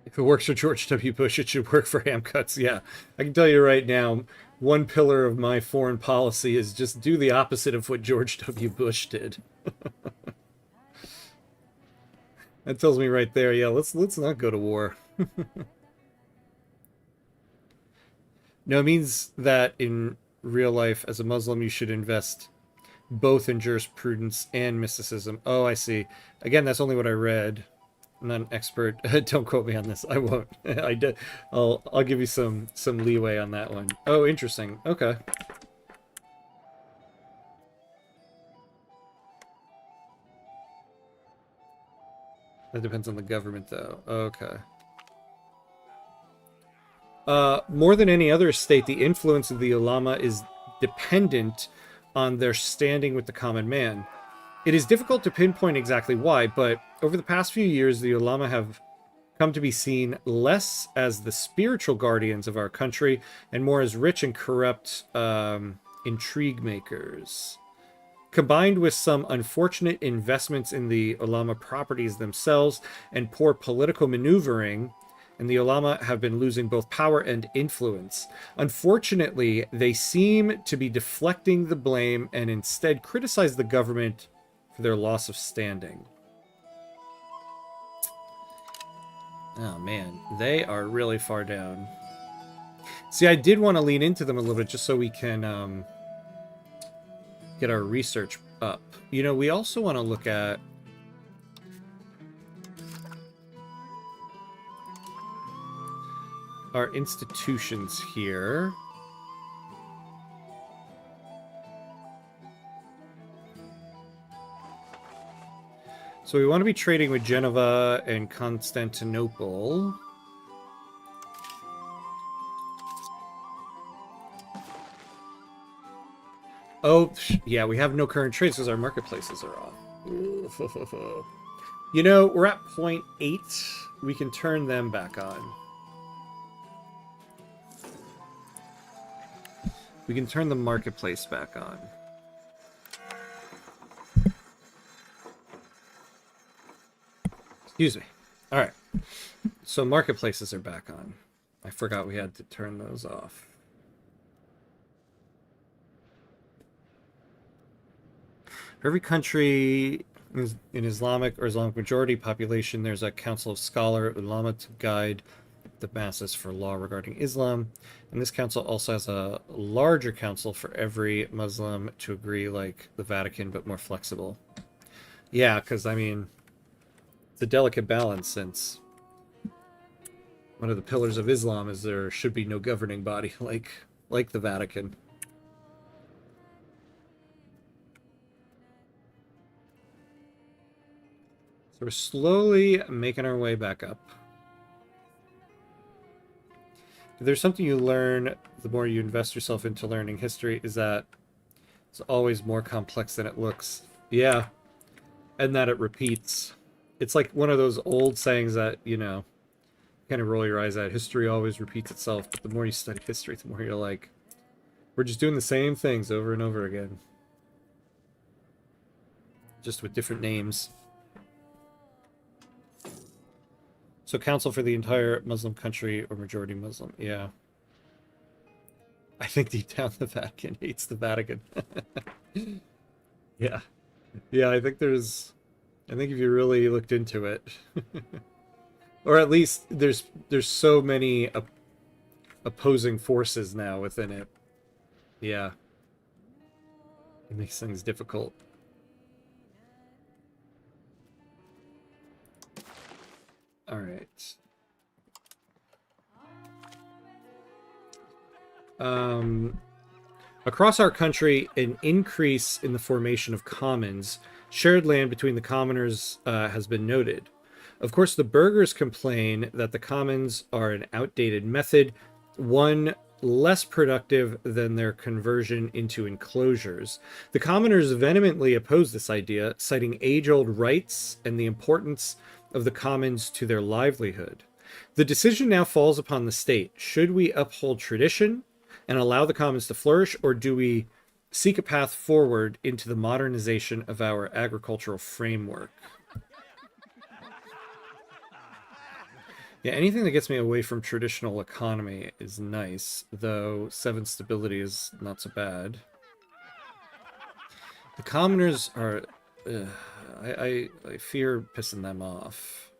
If it works for George W. Bush, it should work for ham cuts. Yeah, I can tell you right now, one pillar of my foreign policy is just do the opposite of what George W. Bush did. That tells me right there, yeah, let's not go to war. No, it means that in real life, as a Muslim, you should invest both in jurisprudence and mysticism. Oh, I see. Again, that's only what I read. I'm not an expert. Don't quote me on this. I won't. I did. I'll give you some leeway on that one. Oh, interesting. Okay. That depends on the government, though. Okay. More than any other state, the influence of the ulama is dependent on their standing with the common man. It is difficult to pinpoint exactly why, but over the past few years, the ulama have come to be seen less as the spiritual guardians of our country and more as rich and corrupt intrigue makers. Combined with some unfortunate investments in the ulama properties themselves and poor political maneuvering, and the ulama have been losing both power and influence. Unfortunately, they seem to be deflecting the blame and instead criticize the government for their loss of standing. Oh man, they are really far down. See, I did want to lean into them a little bit just so we can get our research up. You know, we also want to look at our institutions here. So we want to be trading with Geneva and Constantinople. Oh, yeah, we have no current trades because our marketplaces are off. You know, we're at 0.8. We can turn them back on. We can turn the marketplace back on. Excuse me. All right. So marketplaces are back on. I forgot we had to turn those off. For every country in Islamic or Islamic majority population, there's a council of scholar ulama to guide the masses for law regarding Islam. And this council also has a larger council for every Muslim to agree, like the Vatican, but more flexible. Yeah, because, I mean, it's a delicate balance since one of the pillars of Islam is there should be no governing body like the Vatican. So we're slowly making our way back up. If there's something you learn, the more you invest yourself into learning history, is that it's always more complex than it looks. Yeah. And that it repeats. It's like one of those old sayings that, you know, kind of roll your eyes at. History always repeats itself, but the more you study history, the more you're like, we're just doing the same things over and over again. Just with different names. So council for the entire Muslim country or majority Muslim. Yeah. I think deep down the Vatican hates the Vatican. Yeah. Yeah, I think if you really looked into it, or at least there's so many opposing forces now within it. Yeah. It makes things difficult. All right. Across our country, an increase in the formation of commons, shared land between the commoners, has been noted. Of course, the burghers complain that the commons are an outdated method, one less productive than their conversion into enclosures. The commoners vehemently opposed this idea, citing age-old rights and the importance of the commons to their livelihood. The decision now falls upon the state. Should we uphold tradition and allow the commons to flourish, or do we seek a path forward into the modernization of our agricultural framework? Yeah, anything that gets me away from traditional economy is nice, though 7 stability is not so bad. The commoners are... I fear pissing them off.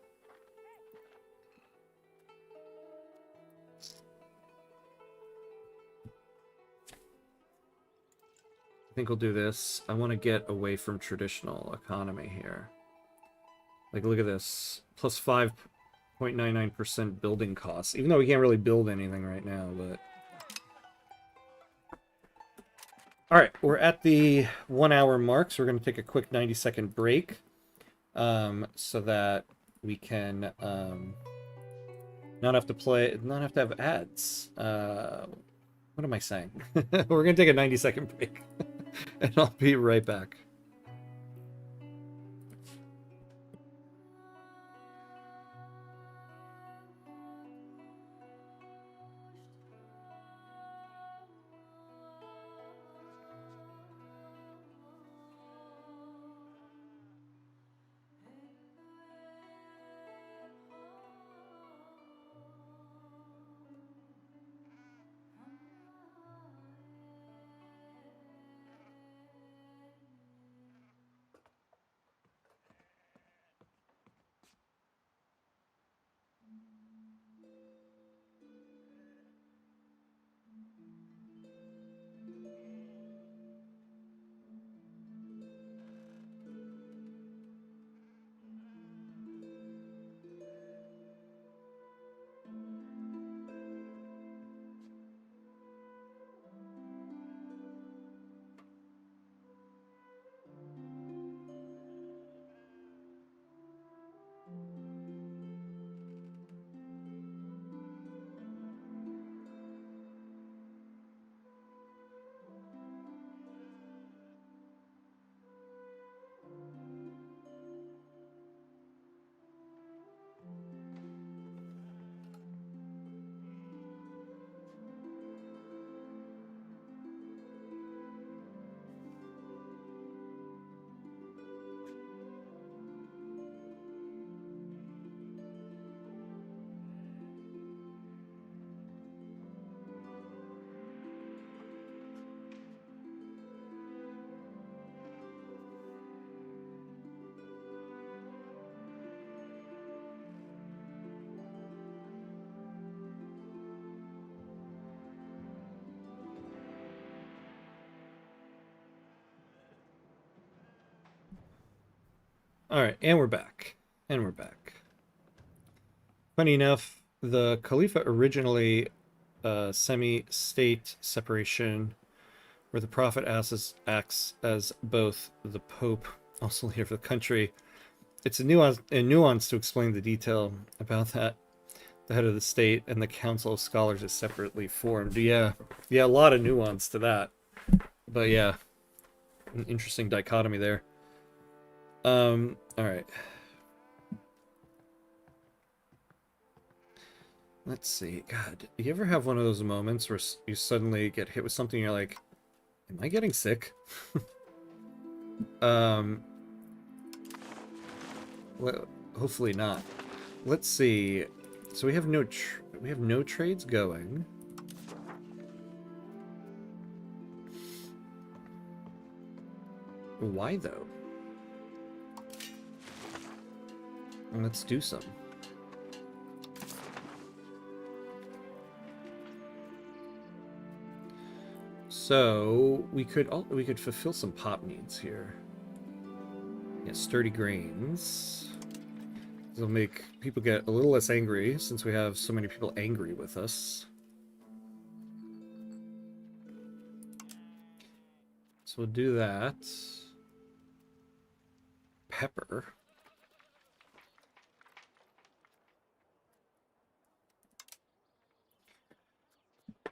I think we'll do this. I want to get away from traditional economy here. Like, look at this. Plus 5.99% building costs. Even though we can't really build anything right now, but... Alright, we're at the 1 hour mark, so we're going to take a quick 90-second break. So that we can not have to have ads. What am I saying? We're going to take a 90-second break. And I'll be right back. Alright, and we're back. And we're back. Funny enough, the Khalifa originally semi-state separation, where the Prophet acts as both the Pope, also leader for the country. It's a nuance to explain the detail about that. The head of the state and the Council of Scholars is separately formed. Yeah, a lot of nuance to that. But yeah, an interesting dichotomy there. All right. Let's see. God, you ever have one of those moments where you suddenly get hit with something and you're like, am I getting sick? Well, hopefully not. Let's see. So we have no trades going. Why though? Let's do some. So we could fulfill some pop needs here. Yeah, sturdy grains. It'll make people get a little less angry since we have so many people angry with us. So we'll do that. Pepper.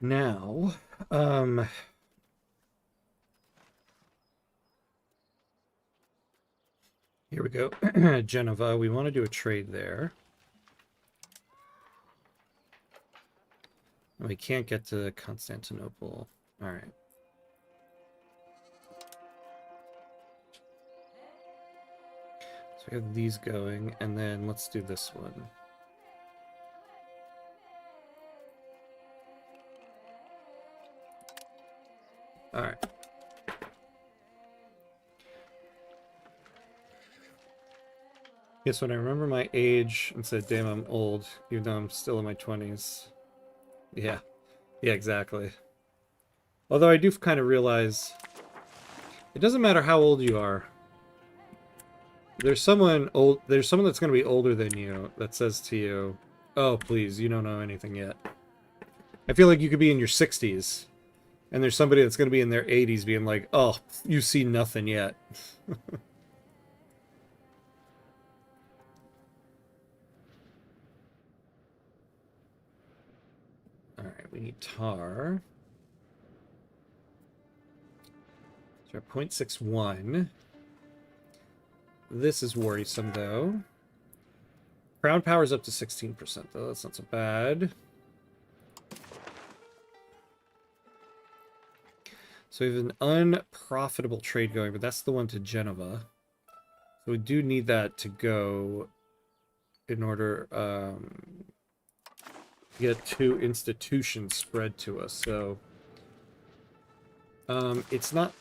Now, here we go. Geneva, we want to do a trade there. We can't get to Constantinople. All right. So we have these going, and then let's do this one. All right. Yes, when I remember my age and said, damn, I'm old, even though I'm still in my 20s. Yeah. Yeah, exactly. Although I do kind of realize it doesn't matter how old you are. There's someone that's going to be older than you that says to you, oh, please, you don't know anything yet. I feel like you could be in your 60s, and there's somebody that's going to be in their 80s being like, oh, you see nothing yet. Alright, we need tar. So 0.61. This is worrisome, though. Crown power's up to 16%, though. That's not so bad. So we have an unprofitable trade going, but that's the one to Geneva. So we do need that to go in order to get 2 institutions spread to us. So it's not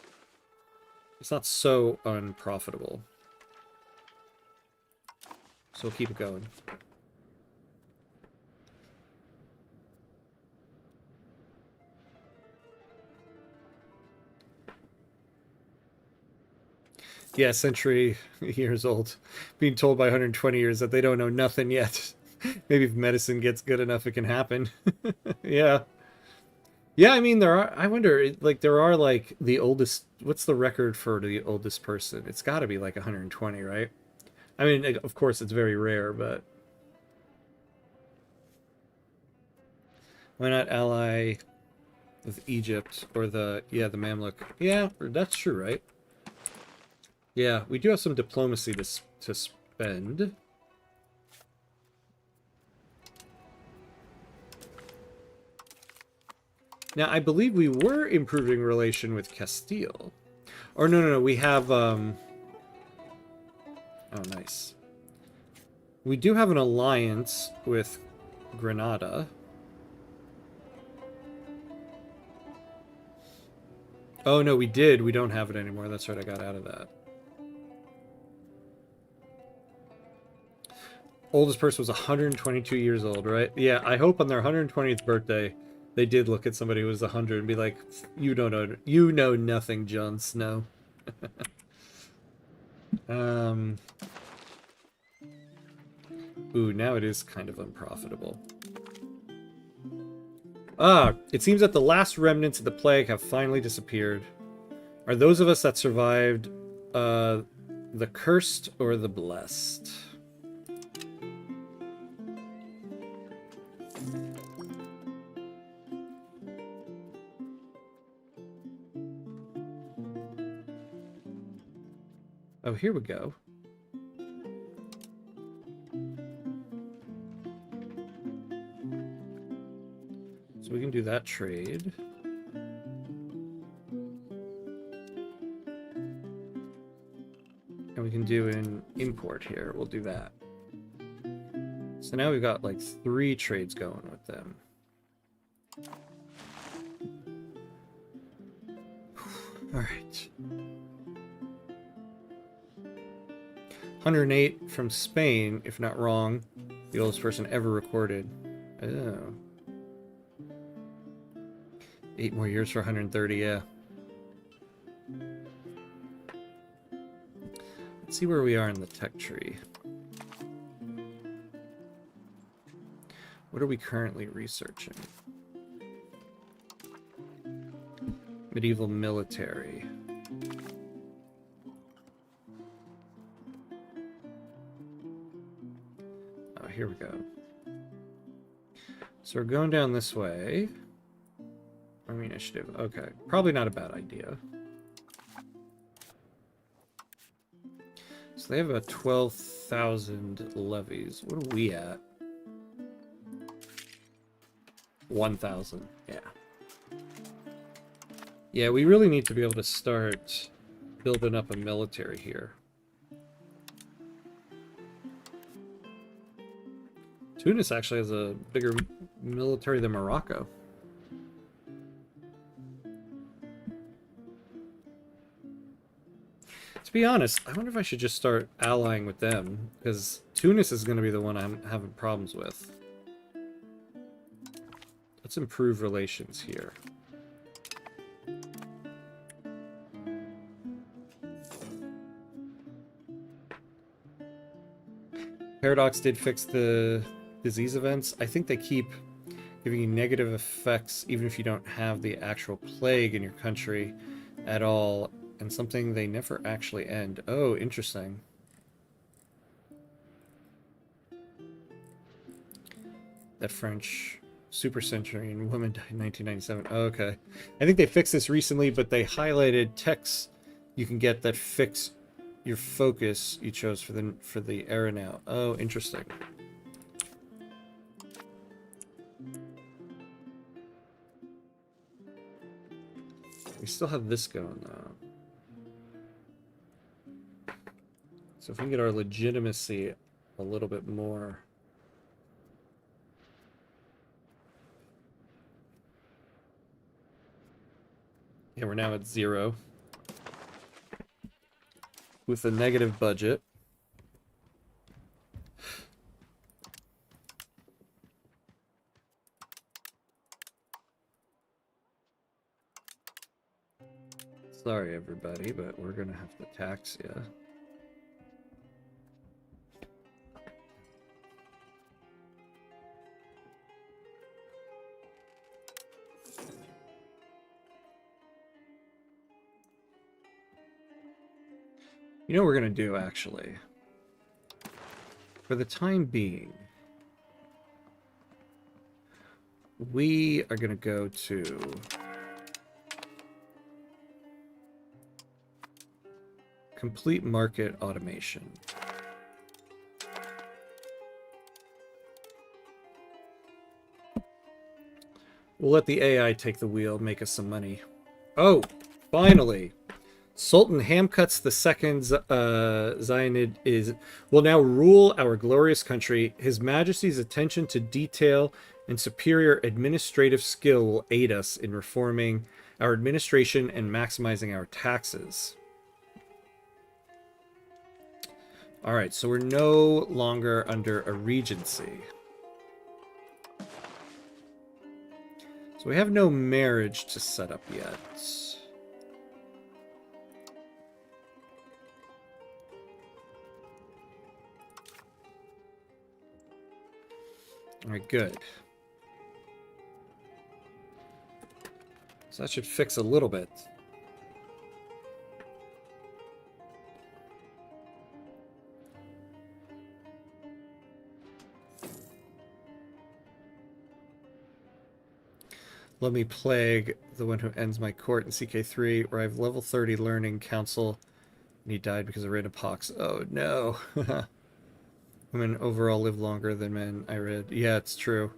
so unprofitable. So we'll keep it going. Yeah, century years old. Being told by 120 years that they don't know nothing yet. Maybe if medicine gets good enough, it can happen. Yeah. Yeah, I mean, there are... I wonder, like, there are, like, the oldest... What's the record for the oldest person? It's got to be, like, 120, right? I mean, of course, it's very rare, but... Why not ally with Egypt or the... Yeah, the Mamluk. Yeah, that's true, right? Yeah, we do have some diplomacy to spend. Now, I believe we were improving relation with Castile. Or no, we have, Oh, nice. We do have an alliance with Granada. Oh, no, we did. We don't have it anymore. That's right, I got out of that. Oldest person was 122 years old, right? Yeah, I hope on their 120th birthday, they did look at somebody who was 100 and be like, you know nothing, Jon Snow. Ooh, now it is kind of unprofitable. Ah, it seems that the last remnants of the plague have finally disappeared. Are those of us that survived the cursed or the blessed? Oh, here we go. So we can do that trade. And we can do an import here. We'll do that. So now we've got like 3 trades going with them. All right. 108 from Spain, if not wrong. The oldest person ever recorded. Oh. 8 more years for 130, yeah. Let's see where we are in the tech tree. What are we currently researching? Medieval military. Oh, here we go. So we're going down this way. Army initiative. Okay, probably not a bad idea. So they have about 12,000 levies. What are we at? 1,000. Yeah. Yeah, we really need to be able to start building up a military here. Tunis actually has a bigger military than Morocco. To be honest, I wonder if I should just start allying with them, because Tunis is going to be the one I'm having problems with. Let's improve relations here. Paradox did fix the disease events. I think they keep giving you negative effects even if you don't have the actual plague in your country at all, and something they never actually end. Oh, interesting. That French super centurion woman died in 1997. Oh, okay. I think they fixed this recently, but they highlighted texts you can get that fix your focus you chose for the era now. Oh, interesting. We still have this going though. So if we can get our legitimacy a little bit more. Yeah, we're now at 0. With a negative budget. Sorry, everybody, but we're gonna have to tax you. You know what we're gonna do, actually? For the time being, we are gonna go to complete market automation. We'll let the AI take the wheel, make us some money. Oh, finally! Sultan Hamkuts II's Zionid will now rule our glorious country. His Majesty's attention to detail and superior administrative skill will aid us in reforming our administration and maximizing our taxes. Alright, so we're no longer under a regency. So we have no marriage to set up yet. Alright, good. So that should fix a little bit. Let me plague the one who ends my court in CK3, where I have level 30 learning council, and he died because of random pox. Oh no. Women overall live longer than men, I read. Yeah, it's true.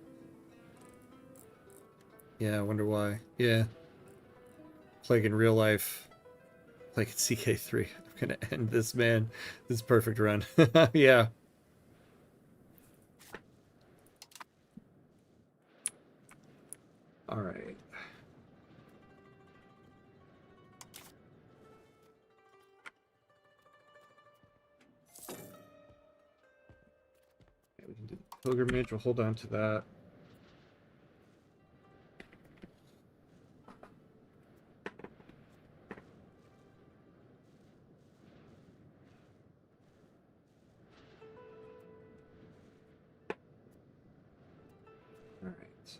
Yeah, I wonder why. Yeah. Plague in real life. Plague in CK3. I'm gonna end this, man. This is perfect run. Yeah. Alright. We can do the pilgrimage. We'll hold on to that. Alright.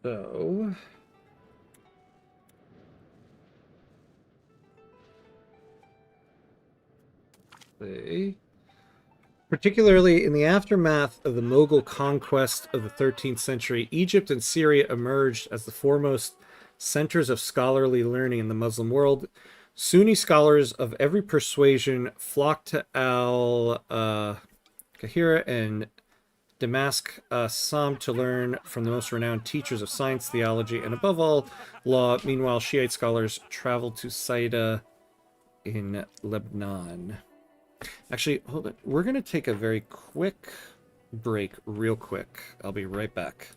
So... see. Particularly in the aftermath of the Mughal conquest of the 13th century, Egypt and Syria emerged as the foremost centers of scholarly learning in the Muslim world. Sunni scholars of every persuasion flocked to Al-Qahira and Damascus to learn from the most renowned teachers of science, theology, and above all, law. Meanwhile, Shiite scholars traveled to Saida in Lebanon. Actually, hold it. We're going to take a very quick break, real quick. I'll be right back.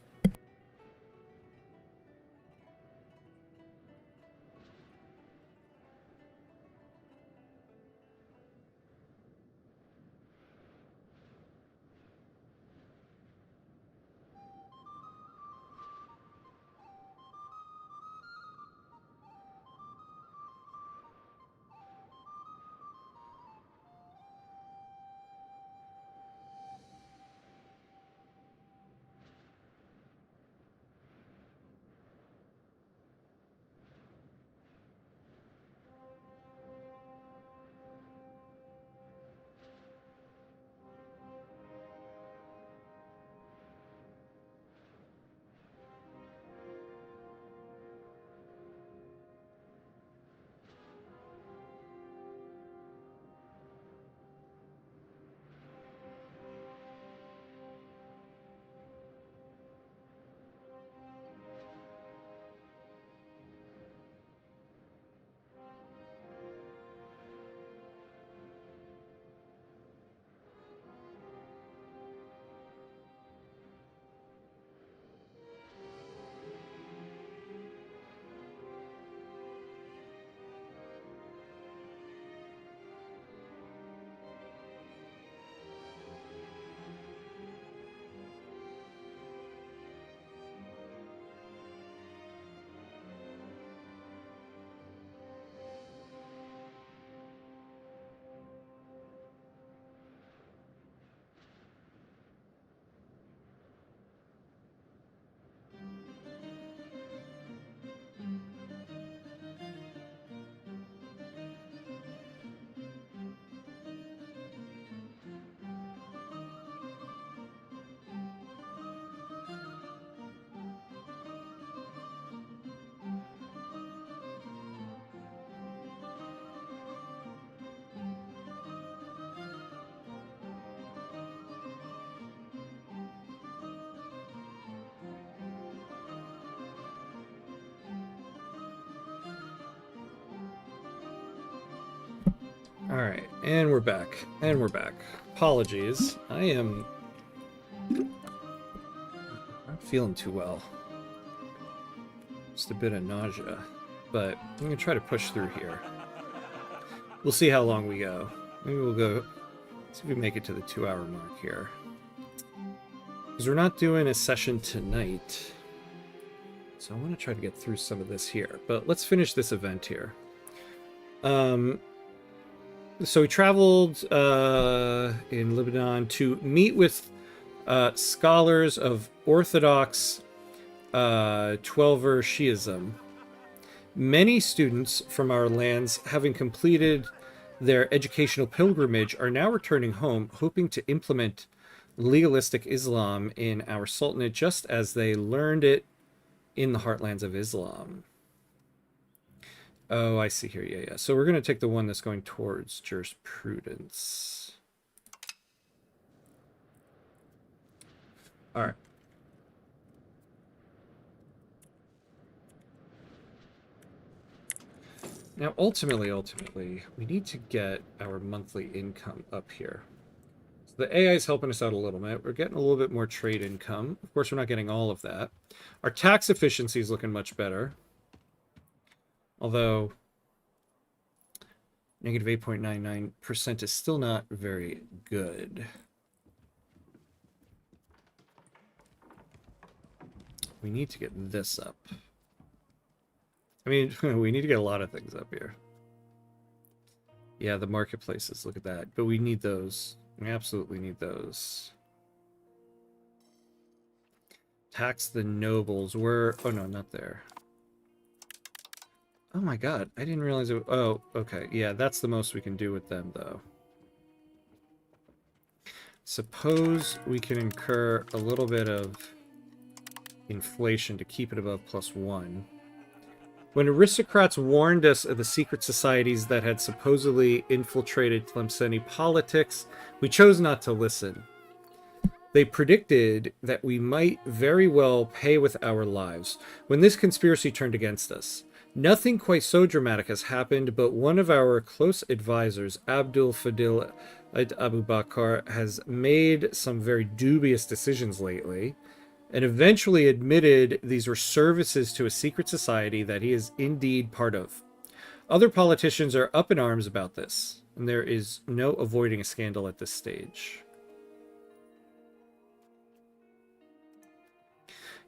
All right, and we're back. And we're back. Apologies. I am not feeling too well. Just a bit of nausea. But I'm going to try to push through here. We'll see how long we go. Maybe we'll go... see if we make it to the 2-hour mark here. Because we're not doing a session tonight. So I want to try to get through some of this here. But let's finish this event here. So we traveled in Lebanon to meet with scholars of Orthodox Twelver Shiism. Many students from our lands, having completed their educational pilgrimage, are now returning home, hoping to implement legalistic Islam in our Sultanate, just as they learned it in the heartlands of Islam. Oh, I see here. Yeah. So we're going to take the one that's going towards jurisprudence. All right. Now, ultimately, we need to get our monthly income up here. So the AI is helping us out a little bit. We're getting a little bit more trade income. Of course, we're not getting all of that. Our tax efficiency is looking much better. Although... negative 8.99% is still not very good. We need to get this up. I mean, we need to get a lot of things up here. Yeah, the marketplaces, look at that. But we need those. We absolutely need those. Tax the nobles. We're... oh, no, not there. Oh my god, I didn't realize it... oh, okay. Yeah, that's the most we can do with them, though. Suppose we can incur a little bit of inflation to keep it above +1. When aristocrats warned us of the secret societies that had supposedly infiltrated Tlemceni politics, we chose not to listen. They predicted that we might very well pay with our lives when this conspiracy turned against us. Nothing quite so dramatic has happened, but one of our close advisors, Abdul Fadil Abu Bakr, has made some very dubious decisions lately, and eventually admitted these were services to a secret society that he is indeed part of. Other politicians are up in arms about this, and there is no avoiding a scandal at this stage.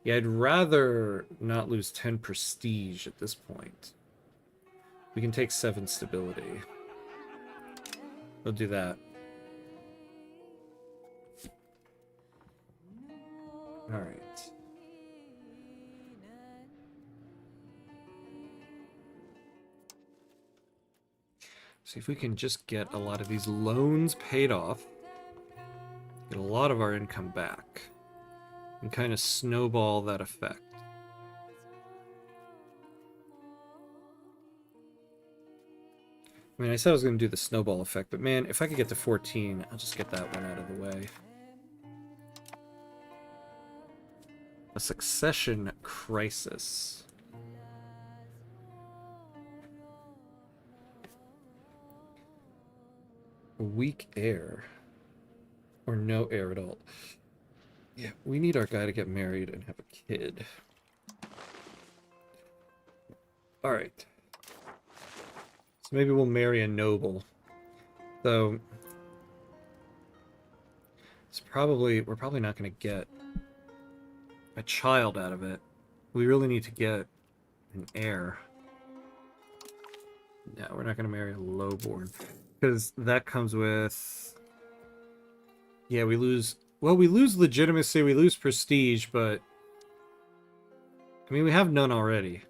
Yeah, I'd rather not lose 10 prestige at this point. We can take 7 stability. We'll do that. Alright. See if we can just get a lot of these loans paid off. Get a lot of our income back. And kind of snowball that effect. I mean, I said I was going to do the snowball effect, but man, if I could get to 14, I'll just get that one out of the way. A succession crisis. Weak heir. Or no heir at all. Yeah, we need our guy to get married and have a kid. Alright. So maybe we'll marry a noble. Though we're probably not going to get a child out of it. We really need to get an heir. No, we're not going to marry a lowborn. Because that comes with... Yeah, we lose... Well, we lose legitimacy, we lose prestige, but... I mean, we have none already.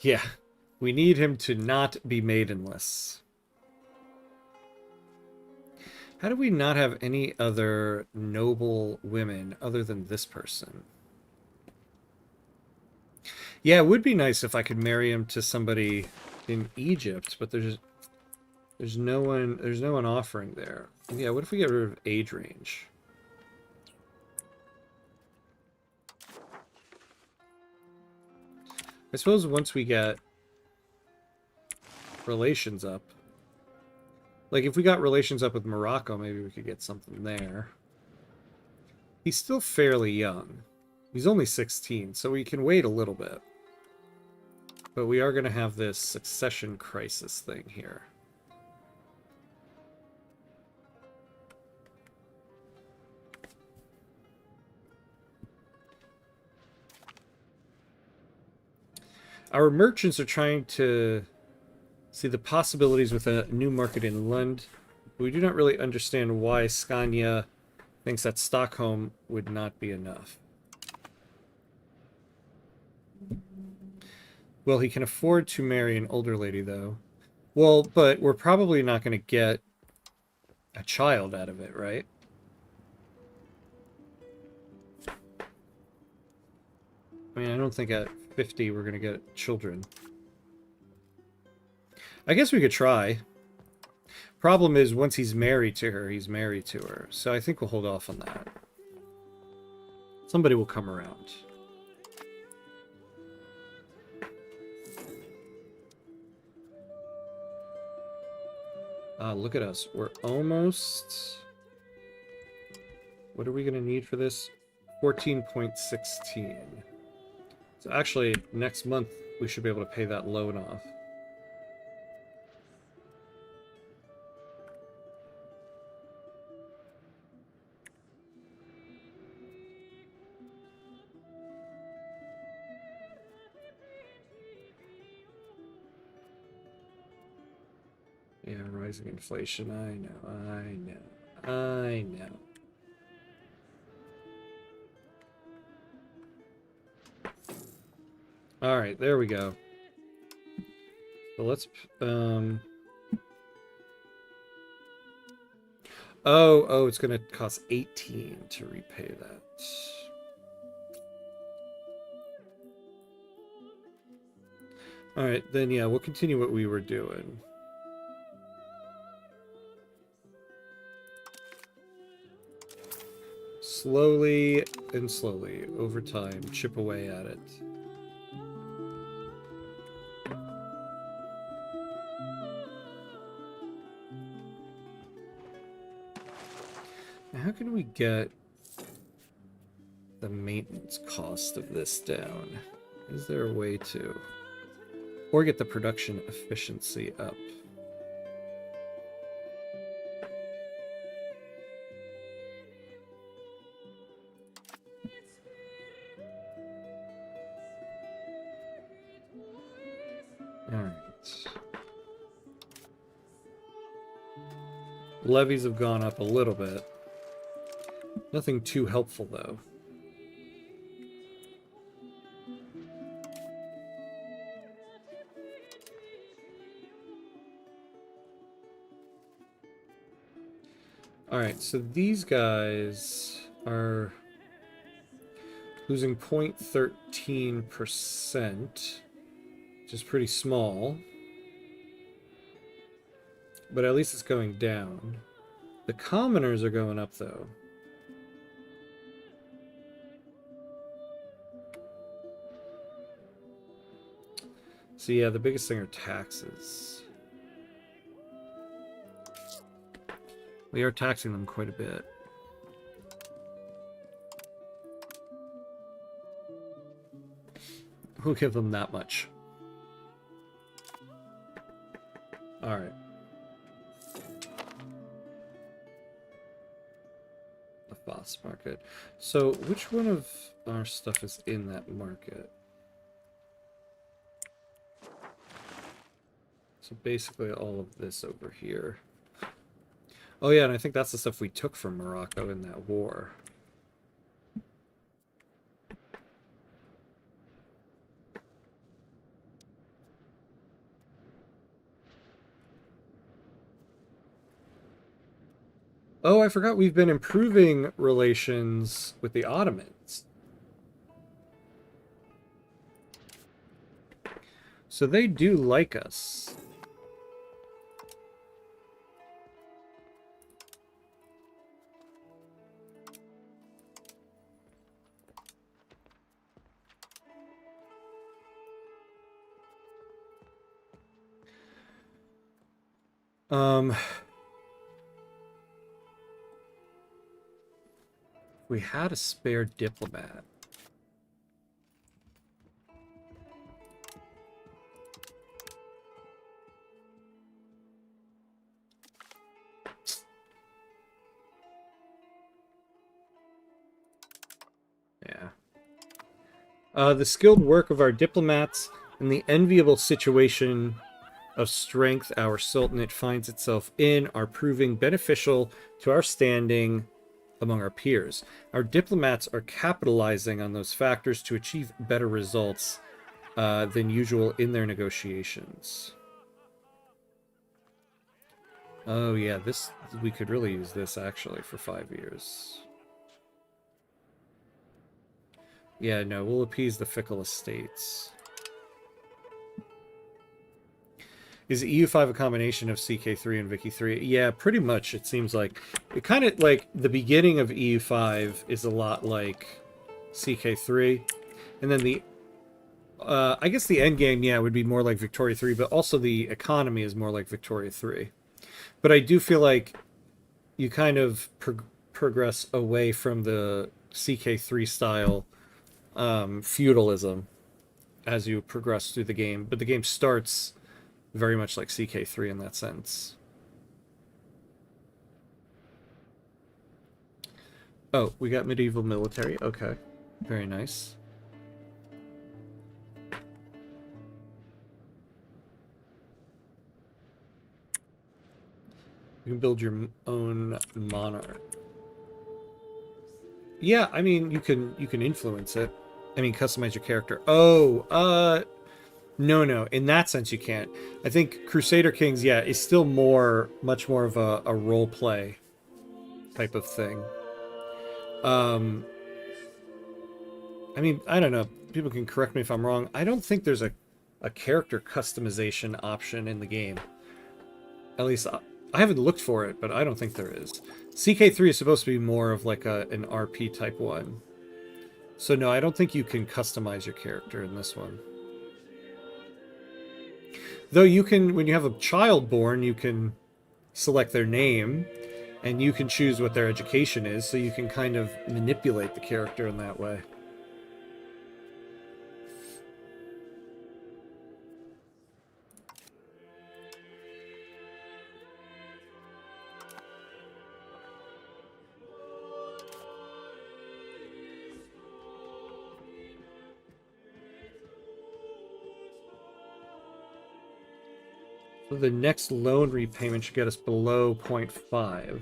Yeah, we need him to not be maidenless. How do we not have any other noble women other than this person? Yeah, it would be nice if I could marry him to somebody in Egypt, but there's no one offering there. Yeah, what if we get rid of age range? I suppose once we get relations up, like if we got relations up with Morocco, maybe we could get something there. He's still fairly young. He's only 16, so we can wait a little bit. But we are going to have this succession crisis thing here. Our merchants are trying to see the possibilities with a new market in Lund. We do not really understand why Scania thinks that Stockholm would not be enough. Well, he can afford to marry an older lady, though. Well, but we're probably not going to get a child out of it, right? I mean, I don't think at 50 we're going to get children. I guess we could try. Problem is, once he's married to her, he's married to her. So I think we'll hold off on that. Somebody will come around. Look at us. We're almost... What are we going to need for this? 14.16. So actually, next month, we should be able to pay that loan off. Yeah, rising inflation. I know. Alright, there we go. So let's oh, it's gonna cost 18 to repay that. Alright, then yeah, we'll continue what we were doing. Slowly and slowly, over time, chip away at it. Now, how can we get the maintenance cost of this down? Is there a way to? Or get the production efficiency up? Alright. Levies have gone up a little bit. Nothing too helpful, though. Alright, so these guys are losing 0.13%, which is pretty small. But at least it's going down. The commoners are going up, though. So yeah, the biggest thing are taxes. We are taxing them quite a bit. We'll give them that much. Alright. The Foss market. So, which one of our stuff is in that market? So basically all of this over here. Oh yeah, and I think that's the stuff we took from Morocco in that war. Oh, I forgot we've been improving relations with the Ottomans. So they do like us. We had a spare diplomat. Yeah. The skilled work of our diplomats and the enviable situation of strength our sultanate finds itself in are proving beneficial to our standing among our peers. Our diplomats are capitalizing on those factors to achieve better results than usual in their negotiations. Oh yeah, this we could really use this actually for 5 years. Yeah, no, we'll appease the fickle estates. Is EU5 a combination of CK3 and Vicky3? Yeah, pretty much. It seems like it kind of like the beginning of EU5 is a lot like CK3, and then the I guess the end game, yeah, would be more like Victoria 3, but also the economy is more like Victoria 3. But I do feel like you kind of progress away from the CK3 style feudalism as you progress through the game, but the game starts very much like CK3 in that sense. Oh, we got medieval military. Okay. Very nice. You can build your own monarch. Yeah, I mean, you can influence it. I mean, customize your character. Oh, No, no. In that sense, you can't. I think Crusader Kings, yeah, is still much more of a role play type of thing. Um, I mean, I don't know. People can correct me if I'm wrong. I don't think there's a character customization option in the game. At least I haven't looked for it, but I don't think there is. CK3 is supposed to be more of like an RP type one. So no, I don't think you can customize your character in this one. Though you can, when you have a child born, you can select their name and you can choose what their education is, so you can kind of manipulate the character in that way. So the next loan repayment should get us below 0.5.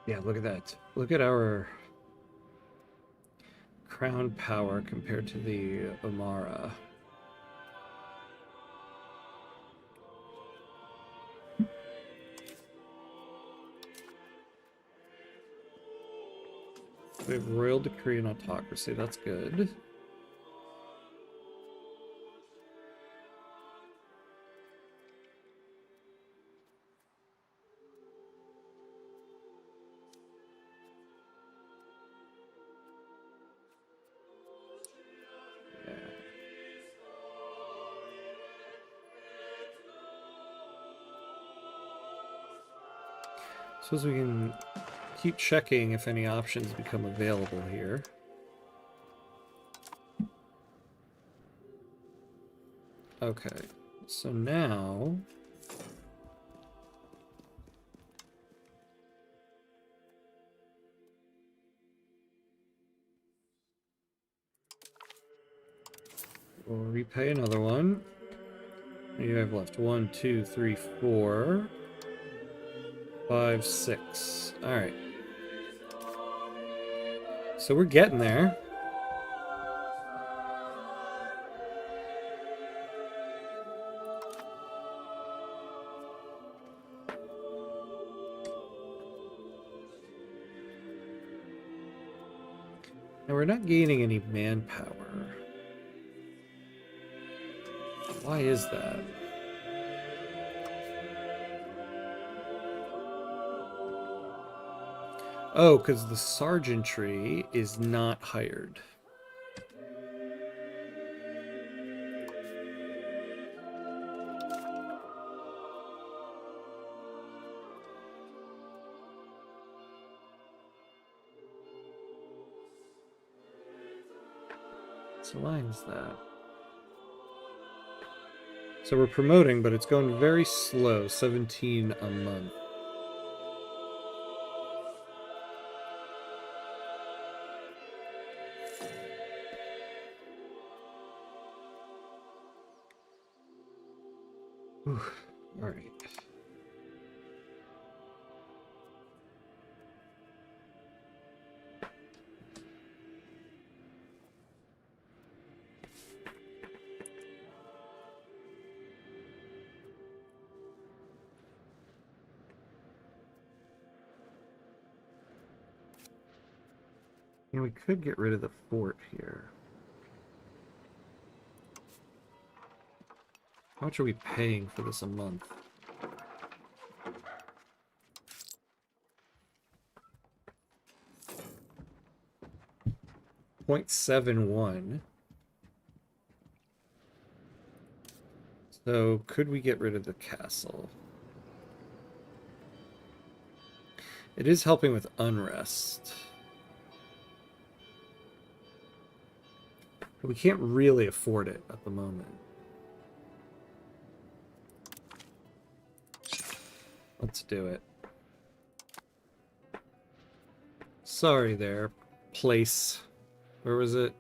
Yeah, look at that. Look at our crown power compared to the Omara. We have royal decree and autocracy. That's good. Yeah. Suppose we can keep checking if any options become available here. Okay, so now we'll repay another one. What do you have left? 1, 2, 3, 4, 5, 6. All right. So we're getting there. Now we're not gaining any manpower. Why is that? Oh, because the sergeantry is not hired. So why is that? So we're promoting, but it's going very slow. 17 a month. All right. And we could get rid of the fort here. How much are we paying for this a month? .71. So could we get rid of the castle? It is helping with unrest. But we can't really afford it at the moment. Let's do it. Sorry there, place. Where was it?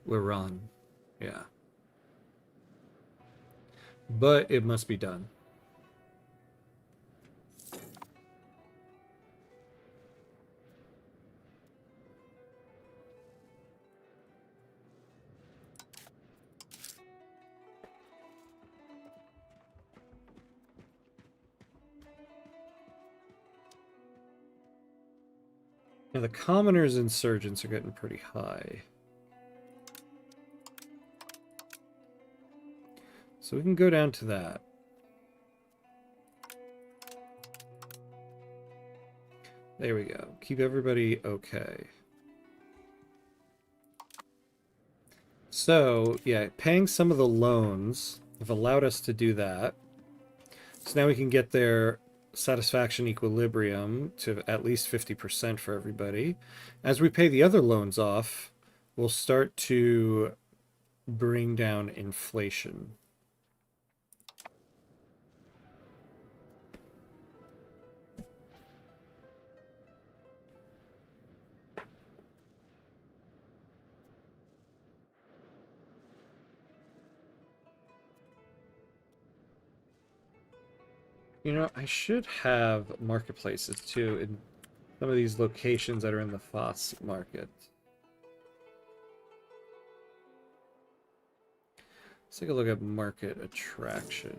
Iran. Yeah. But it must be done. Now the commoners' insurgents are getting pretty high. So we can go down to that. There we go. Keep everybody okay. So, yeah, paying some of the loans have allowed us to do that. So now we can get their satisfaction equilibrium to at least 50% for everybody. As we pay the other loans off, we'll start to bring down inflation. You know, I should have marketplaces too in some of these locations that are in the Foss market. Let's take a look at market attraction.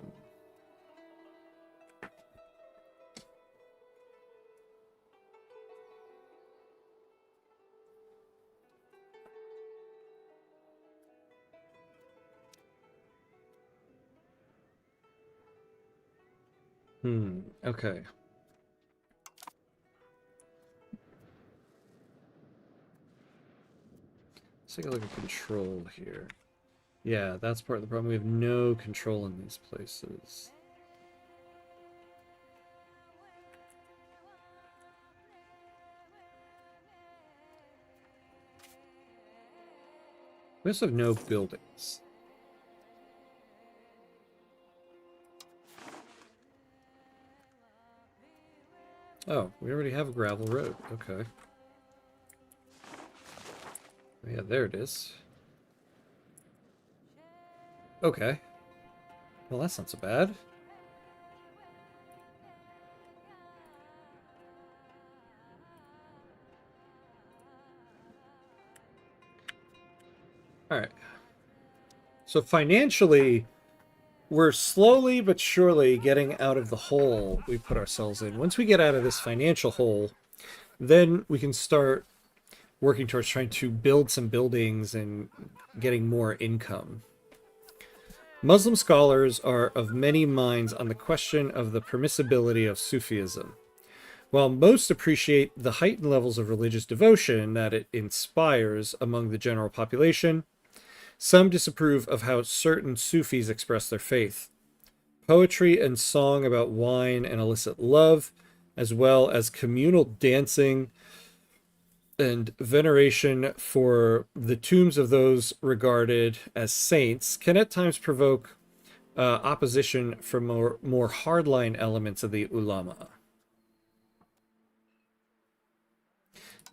Okay. Let's take a look at control here. Yeah, that's part of the problem. We have no control in these places. We also have no buildings. Oh, we already have a gravel road. Okay. Yeah, there it is. Okay. Well, that's not so bad. Alright. So financially, we're slowly but surely getting out of the hole we put ourselves in. Once we get out of this financial hole, then we can start working towards trying to build some buildings and getting more income. Muslim scholars are of many minds on the question of the permissibility of Sufism. While most appreciate the heightened levels of religious devotion that it inspires among the general population, some disapprove of how certain Sufis express their faith. Poetry and song about wine and illicit love, as well as communal dancing and veneration for the tombs of those regarded as saints, can at times provoke opposition from more hardline elements of the ulama.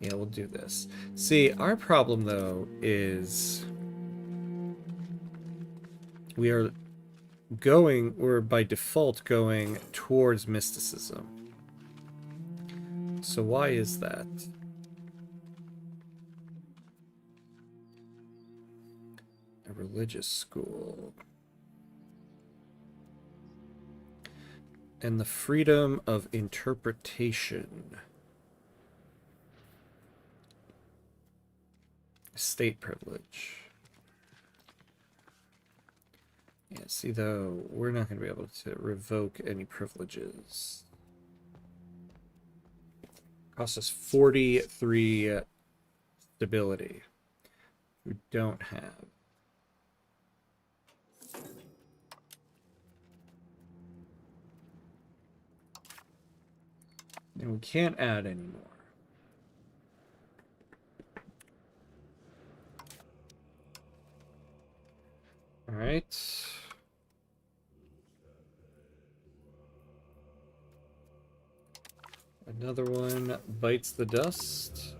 Yeah, we'll do this. See, our problem, though, is we're by default going towards mysticism. So why is that? A religious school. And the freedom of interpretation. State privilege. Yeah, see, though, we're not going to be able to revoke any privileges. Costs us 43 stability. We don't have. And we can't add anymore. All right. Another one bites the dust.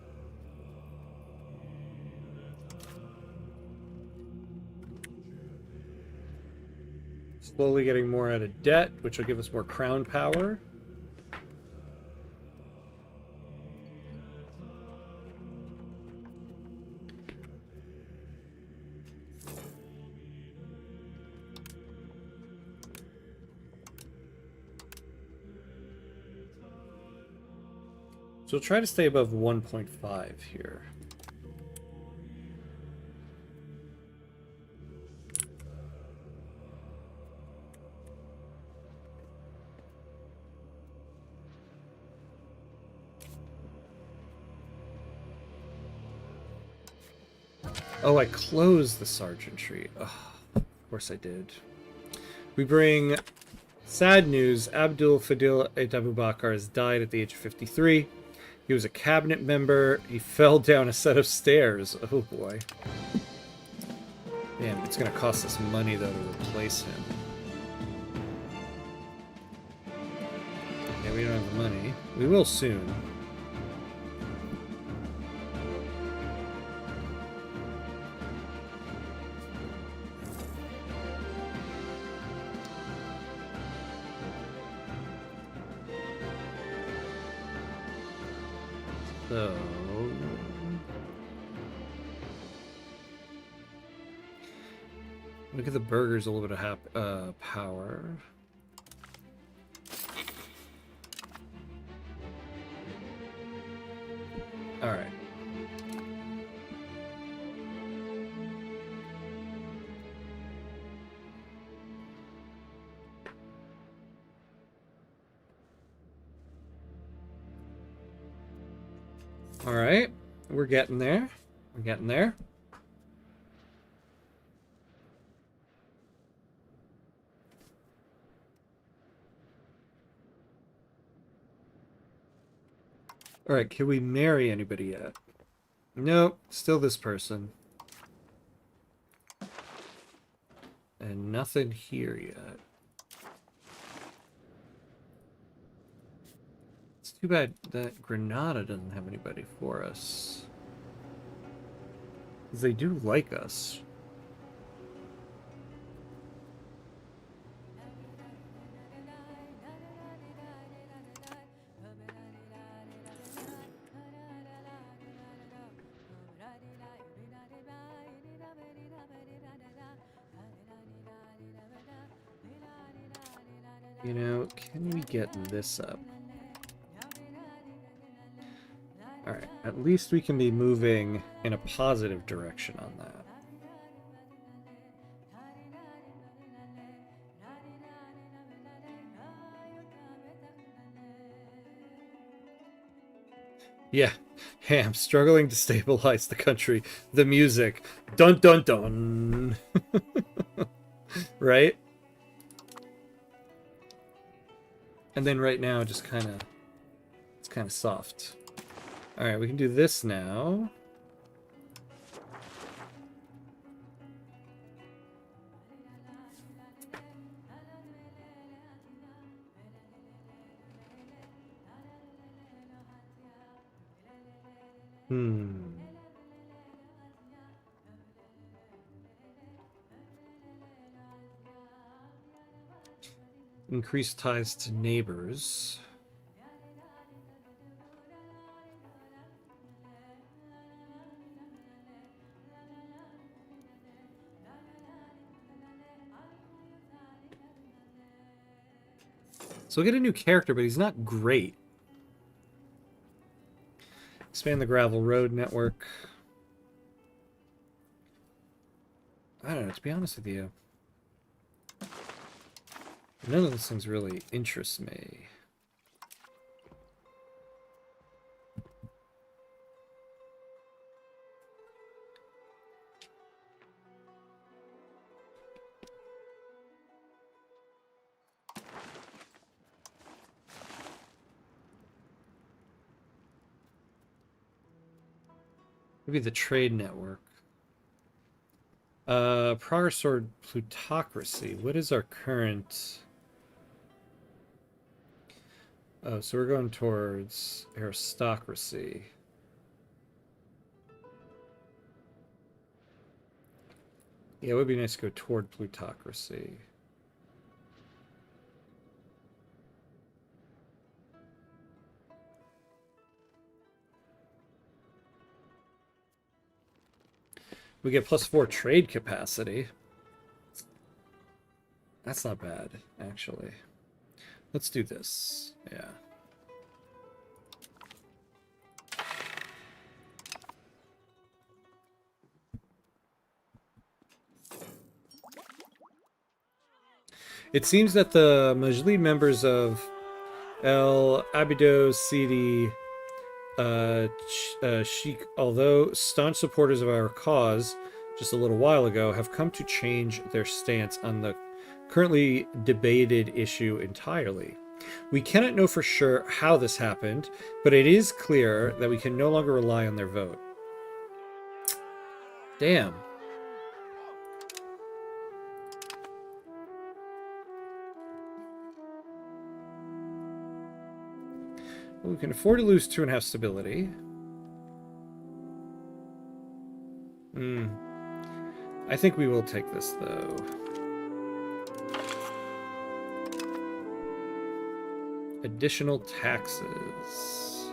Slowly getting more out of debt, which will give us more crown power. So we'll try to stay above 1.5 here. Oh, I closed the sergeantry. Oh, of course I did. We bring sad news. Abdul Fadil Et Abubakar has died at the age of 53. He was a cabinet member. He fell down a set of stairs. Oh boy. Man, it's gonna cost us money though to replace him. Yeah, we don't have the money. We will soon. So... look at the burgers, a little bit of power. All right. All right. We're getting there. We're getting there. All right, can we marry anybody yet? Nope, still this person. And nothing here yet. It's too bad that Granada doesn't have anybody for us. Because they do like us. You know, can we get this up? Alright, at least we can be moving in a positive direction on that. Yeah, hey, I'm struggling to stabilize the country. The music. Dun dun dun! Right? And then right now, just kind of... it's kind of soft. Alright, we can do this now. Increase ties to neighbors. So we'll get a new character, but he's not great. Expand the gravel road network. I don't know, to be honest with you. None of those things really interest me. Maybe the trade network. Progress toward plutocracy. What is our current... oh, so we're going towards aristocracy. Yeah, it would be nice to go toward plutocracy. We get +4 trade capacity. That's not bad, actually. Let's do this. Yeah. It seems that the Majlis members of El Abido Sidi Sheikh, although staunch supporters of our cause just a little while ago, have come to change their stance on the currently debated issue entirely. We cannot know for sure how this happened, but it is clear that we can no longer rely on their vote. Damn. We can afford to lose 2.5 stability. I think we will take this, though. Additional taxes.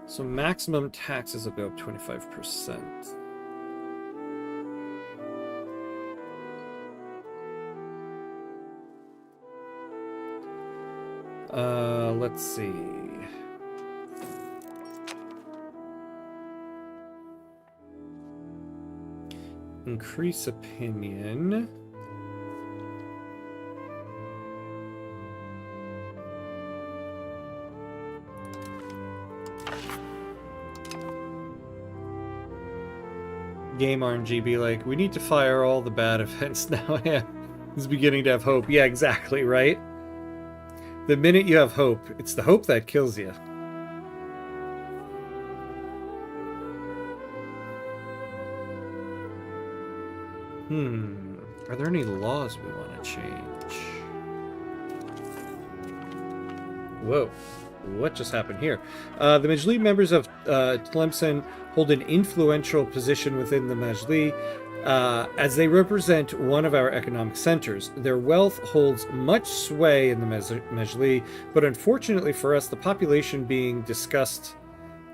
So maximum taxes will go up 25%. Let's see. Increase opinion. Game RNG be like, we need to fire all the bad events now. Yeah, it's beginning to have hope. Yeah, exactly, right? The minute you have hope, it's the hope that kills you. Are there any laws we want to change? Whoa. What just happened here? The Majlis members of Tlemcen hold an influential position within the Majlis as they represent one of our economic centers. Their wealth holds much sway in the Majlis, but unfortunately for us, the population being discussed,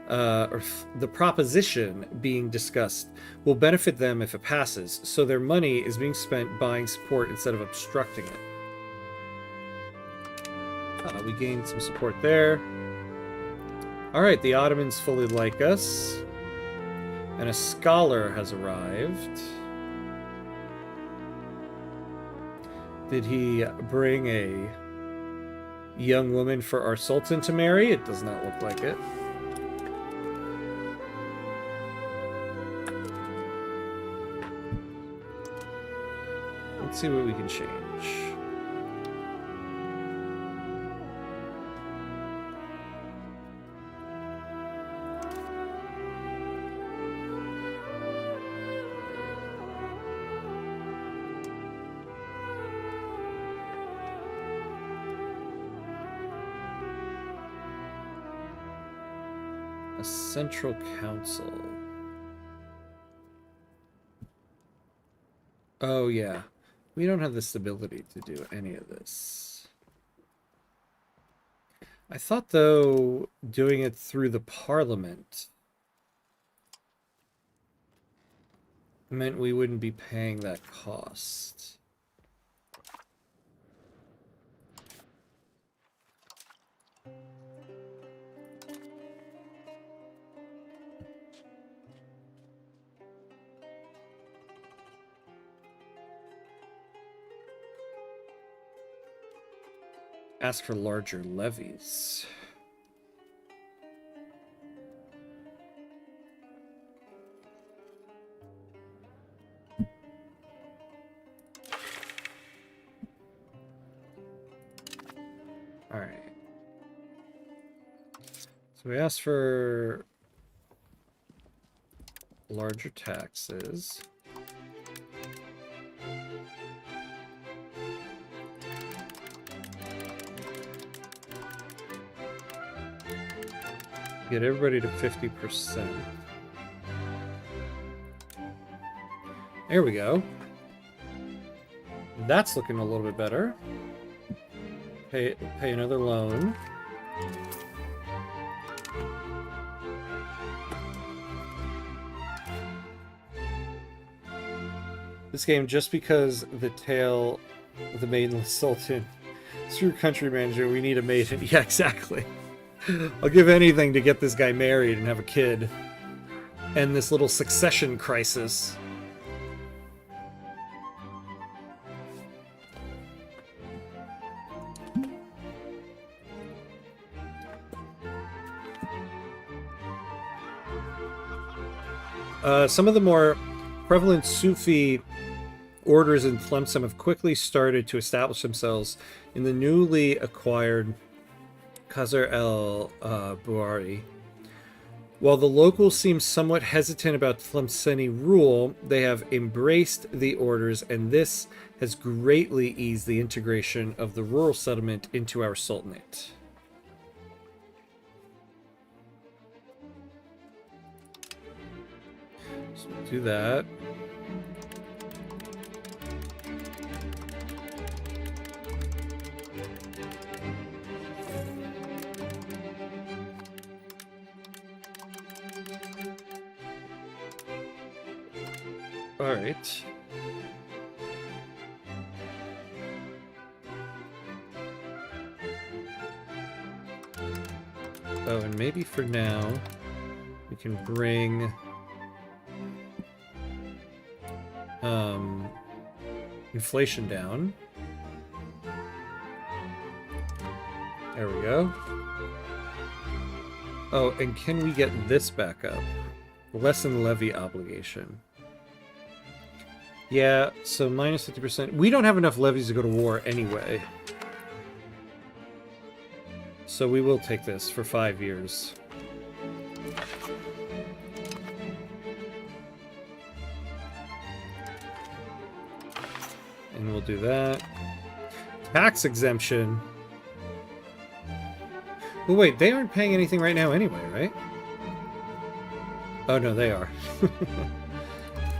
or the proposition being discussed, will benefit them if it passes, so their money is being spent buying support instead of obstructing it. We gained some support there. Alright, the Ottomans fully like us. And a scholar has arrived. Did he bring a young woman for our Sultan to marry? It does not look like it. Let's see what we can change. A central council. Oh, yeah. We don't have the stability to do any of this. I thought, though, doing it through the parliament meant we wouldn't be paying that cost. Ask for larger levies. All right. So we asked for larger taxes. Get everybody to 50%. There we go. That's looking a little bit better. Pay another loan. This game, just because the tale of the maidenless sultan. Screw country manager, we need a maiden. Yeah, exactly. I'll give anything to get this guy married and have a kid. End this little succession crisis. Some of the more prevalent Sufi orders in Tlemcen have quickly started to establish themselves in the newly acquired Qasr el-Buari. While the locals seem somewhat hesitant about Tlemceni rule, they have embraced the orders, and this has greatly eased the integration of the rural settlement into our sultanate. So we'll do that. All right. Oh, and maybe for now, we can bring inflation down. There we go. Oh, and can we get this back up? Lessen levy obligation. Yeah, so minus 50%. We don't have enough levies to go to war anyway. So we will take this for 5 years. And we'll do that. Tax exemption. Well, wait, they aren't paying anything right now anyway, right? Oh, no, they are.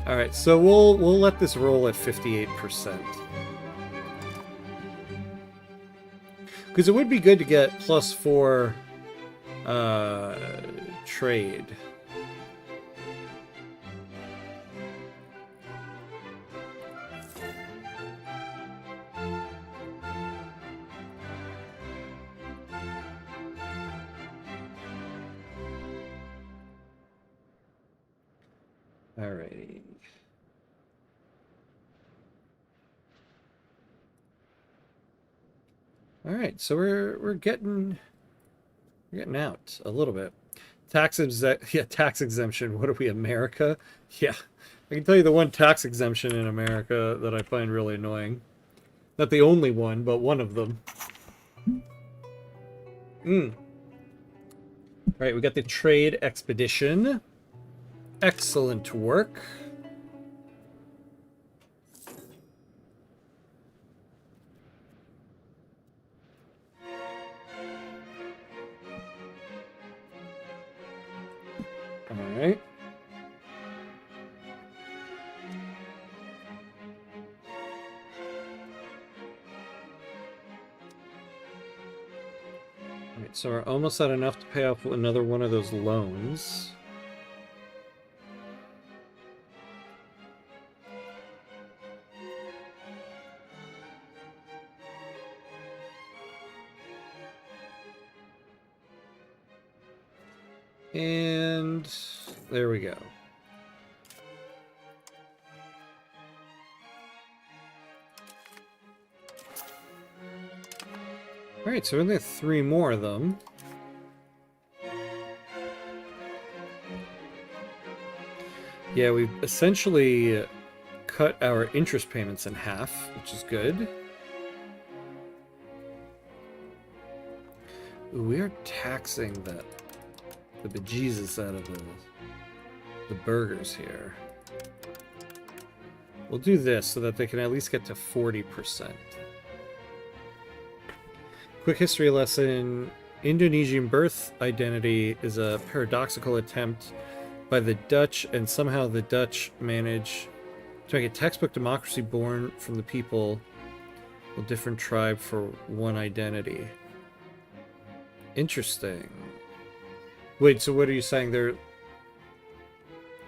All right, so we'll let this roll at 58%. Because it would be good to get +4 trade. Alrighty. All right, so we're getting out a little bit. Tax exemption. What are we, America? Yeah, I can tell you the one tax exemption in America that I find really annoying. Not the only one, but one of them. All right, we got the trade expedition. Excellent work. All right. All right, so we're almost at enough to pay off another one of those loans. And there we go. All right, so we only have 3 more of them. Yeah, we've essentially cut our interest payments in half, which is good. Ooh, we are taxing the bejesus out of the burgers here. We'll do this so that they can at least get to 40%. Quick history lesson. Indonesian birth identity is a paradoxical attempt by the Dutch, and somehow the Dutch manage to make a textbook democracy born from the people, a different tribe for one identity. Interesting. Wait, so what are you saying?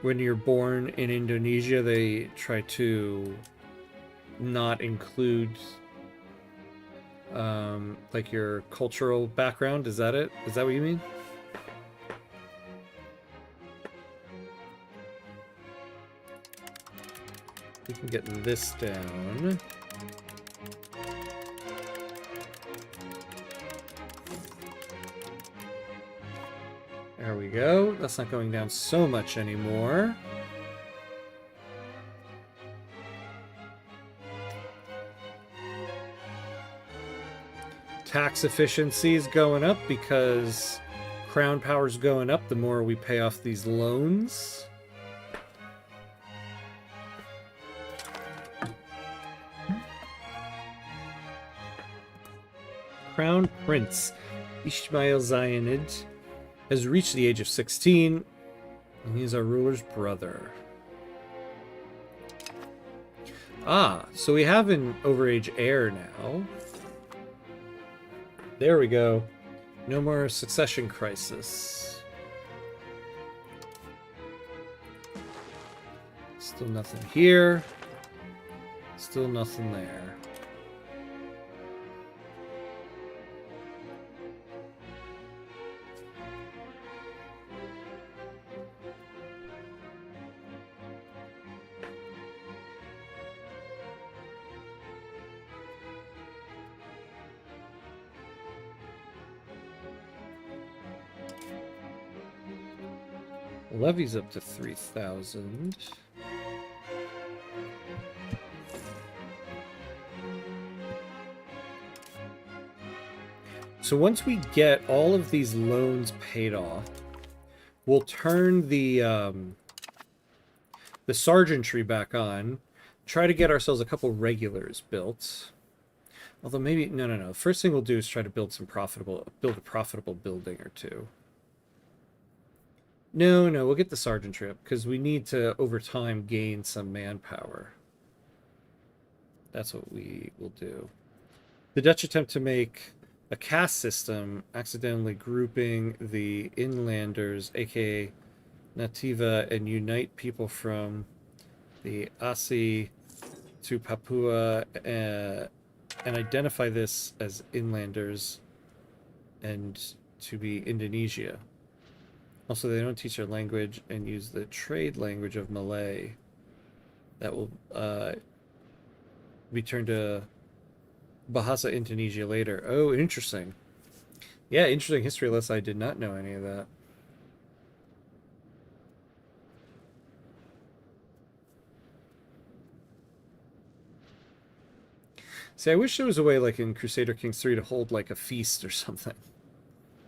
when you're born in Indonesia, they try to not include like your cultural background. Is that it? Is that what you mean? We can get this down. There we go. That's not going down so much anymore. Tax efficiency is going up because crown power is going up the more we pay off these loans. Crown Prince Ismail Zayanid has reached the age of 16, and he's our ruler's brother. Ah, so we have an overage heir now. There we go. No more succession crisis. Still nothing here. Still nothing there. Levy's up to 3,000. So once we get all of these loans paid off, we'll turn the sergeantry back on, try to get ourselves a couple regulars built. Although maybe no. First thing we'll do is try to build a profitable building or two. No, we'll get the sergeantry up because we need to, over time, gain some manpower. That's what we will do. The Dutch attempt to make a caste system, accidentally grouping the inlanders, aka Nativa, and unite people from the Asi to Papua, and identify this as inlanders and to be Indonesia. Also, they don't teach their language and use the trade language of Malay. That will be turned to Bahasa Indonesia later. Oh, interesting. Yeah, interesting history lesson. I did not know any of that. See, I wish there was a way, like in Crusader Kings 3, to hold like a feast or something.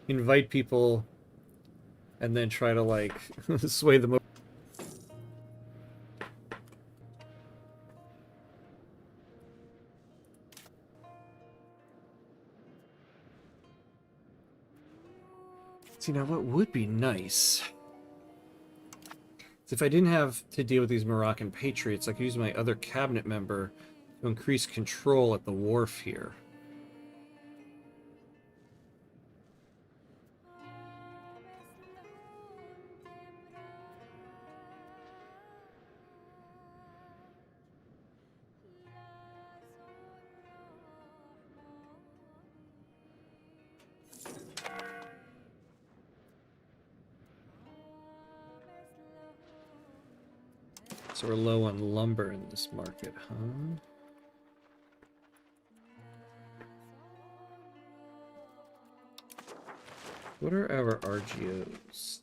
Invite people and then try to like sway them over. See, now what would be nice is if I didn't have to deal with these Moroccan patriots, I could use my other cabinet member to increase control at the wharf here. So we're low on lumber in this market, huh? What are our RGOs?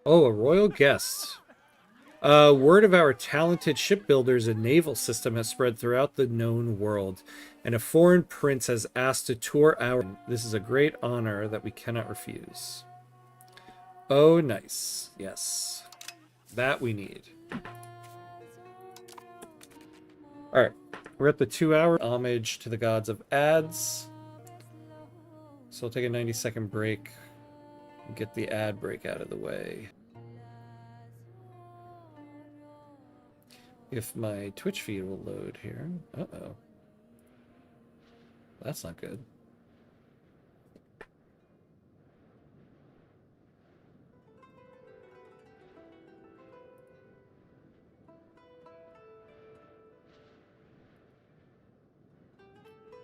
Oh, a royal guest. Word of our talented shipbuilders and naval system has spread throughout the known world, and a foreign prince has asked to tour our... This is a great honor that we cannot refuse. Oh, nice. Yes. That we need. Alright. We're at the 2-hour homage to the gods of ads. So we'll take a 90-second break Get the ad break out of the way. If my Twitch feed will load here. Uh-oh. That's not good.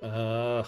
Uh...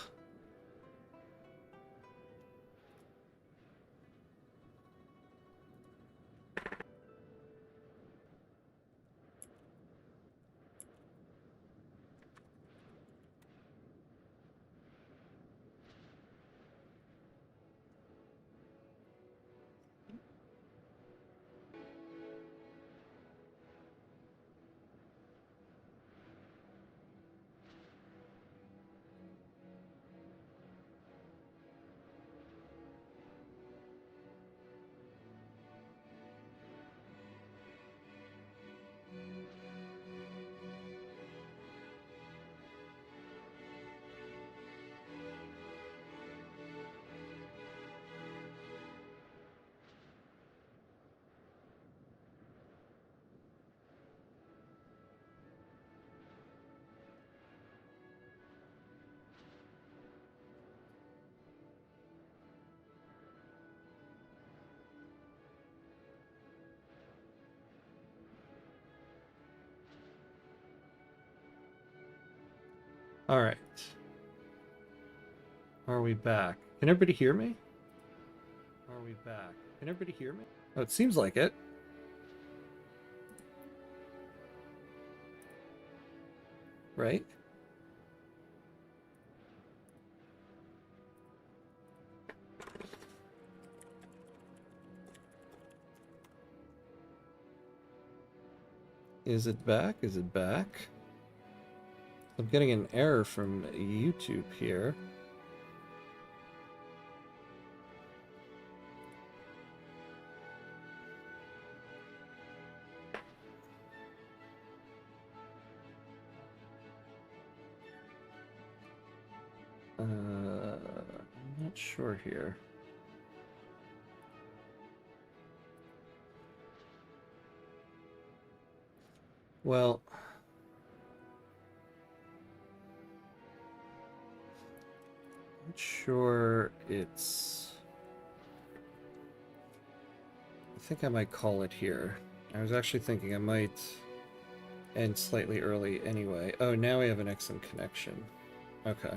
All right. Are we back? Can everybody hear me? Are we back? Can everybody hear me? Oh, it seems like it. Right? Is it back? Is it back? I'm getting an error from YouTube here. I'm not sure here. Well, not sure it's... I think I might call it here. I was actually thinking I might end slightly early anyway. Oh, now we have an excellent connection. Okay.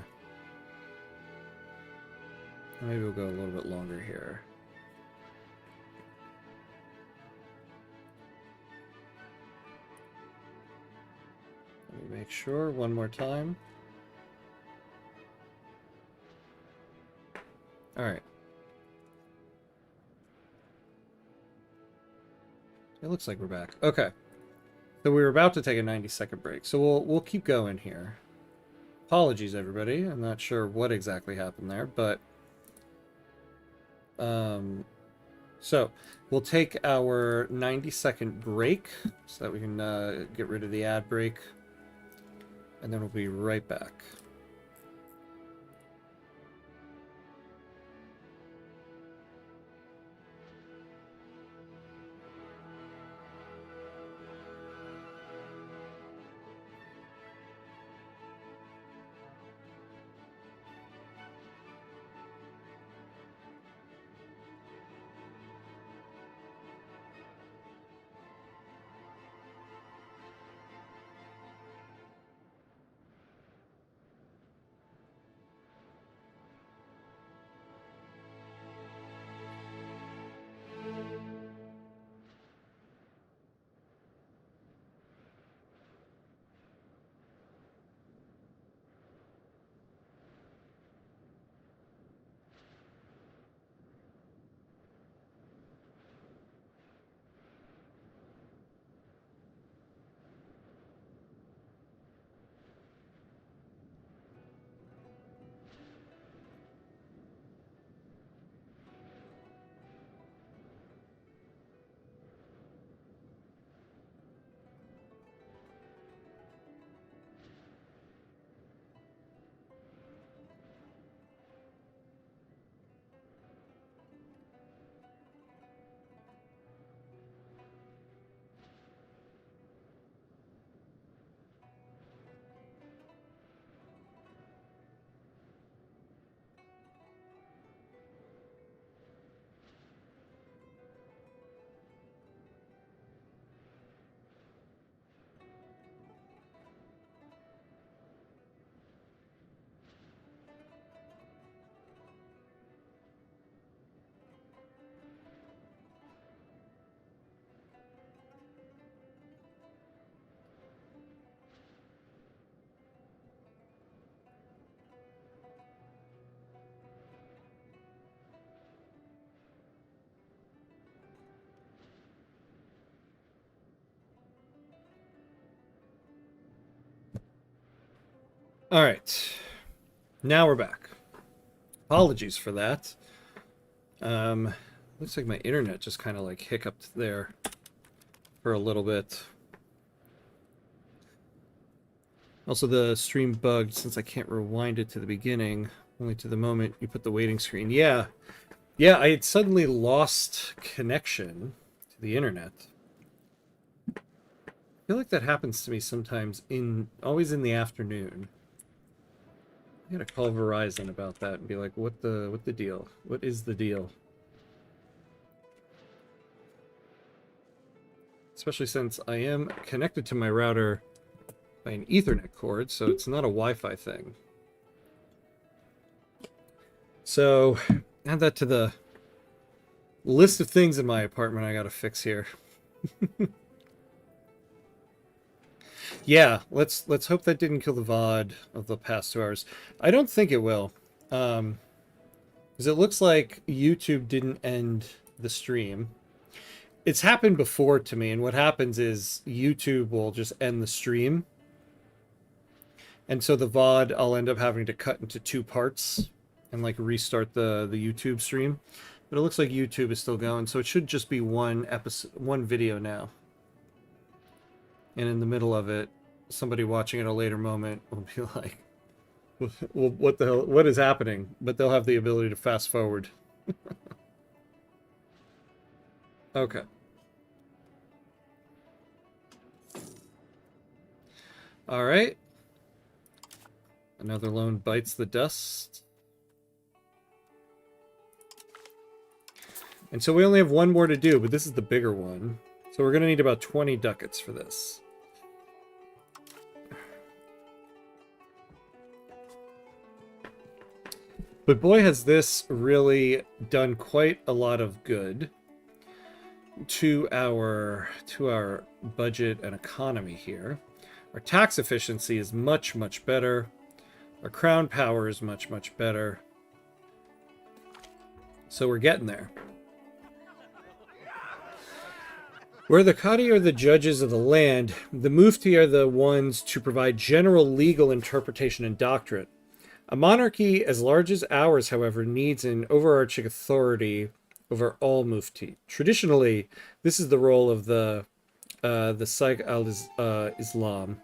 Maybe we'll go a little bit longer here. Let me make sure one more time. All right. It looks like we're back. Okay. So we were about to take a 90-second break. So we'll keep going here. Apologies, everybody. I'm not sure what exactly happened there, but so we'll take our 90-second break so that we can get rid of the ad break, and then we'll be right back. All right. Now we're back. Apologies for that. Looks like my internet just kind of like hiccuped there for a little bit. Also, the stream bugged since I can't rewind it to the beginning, only to the moment you put the waiting screen. Yeah, I had suddenly lost connection to the internet. I feel like that happens to me sometimes always in the afternoon. I gotta call Verizon about that and be like, what the deal? What is the deal? Especially since I am connected to my router by an Ethernet cord, so it's not a Wi-Fi thing. So, add that to the list of things in my apartment I gotta fix here. Yeah, let's hope that didn't kill the VOD of the past 2 hours. I don't think it will. Because it looks like YouTube didn't end the stream. It's happened before to me, and what happens is YouTube will just end the stream. And so the VOD, I'll end up having to cut into 2 parts and like restart the YouTube stream. But it looks like YouTube is still going, so it should just be one video now. And in the middle of it, somebody watching at a later moment will be like, well, what the hell, what is happening? But they'll have the ability to fast forward. Okay. All right. Another loan bites the dust. And so we only have one more to do, but this is the bigger one. So we're going to need about 20 ducats for this. But boy, has this really done quite a lot of good to our budget and economy here. Our tax efficiency is much, much better. Our crown power is much, much better. So we're getting there. Where the Qadi are the judges of the land, the Mufti are the ones to provide general legal interpretation and doctrine. A monarchy as large as ours, however, needs an overarching authority over all Mufti. Traditionally, this is the role of the Sheikh al-Islam.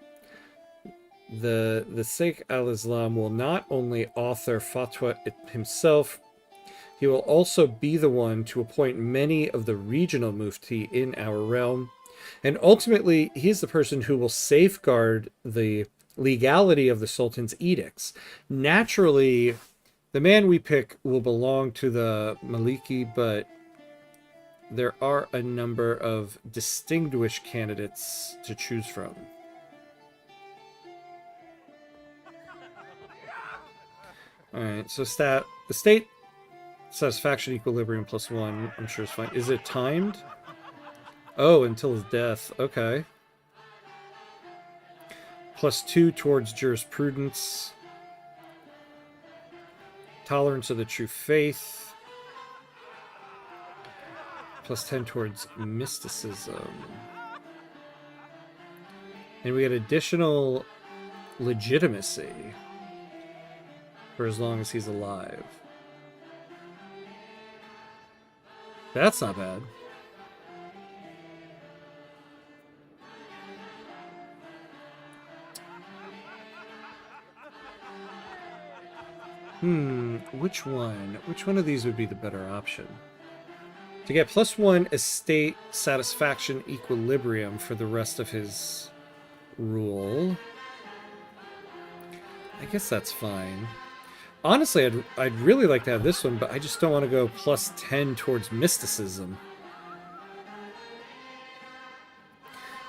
The Sheikh al-Islam will not only author fatwa himself, he will also be the one to appoint many of the regional Mufti in our realm. And ultimately, he is the person who will safeguard the legality of the Sultan's edicts. Naturally, the man we pick will belong to the Maliki, but there are a number of distinguished candidates to choose from. Alright, so the state satisfaction equilibrium +1, I'm sure is fine. Is it timed? Oh, until his death. Okay. +2 towards jurisprudence. Tolerance of the true faith. +10 towards mysticism. And we get additional legitimacy for as long as he's alive. That's not bad. Which one? Which one of these would be the better option? To get +1 estate satisfaction equilibrium for the rest of his rule. I guess that's fine. Honestly, I'd really like to have this one, but I just don't want to go +10 towards mysticism.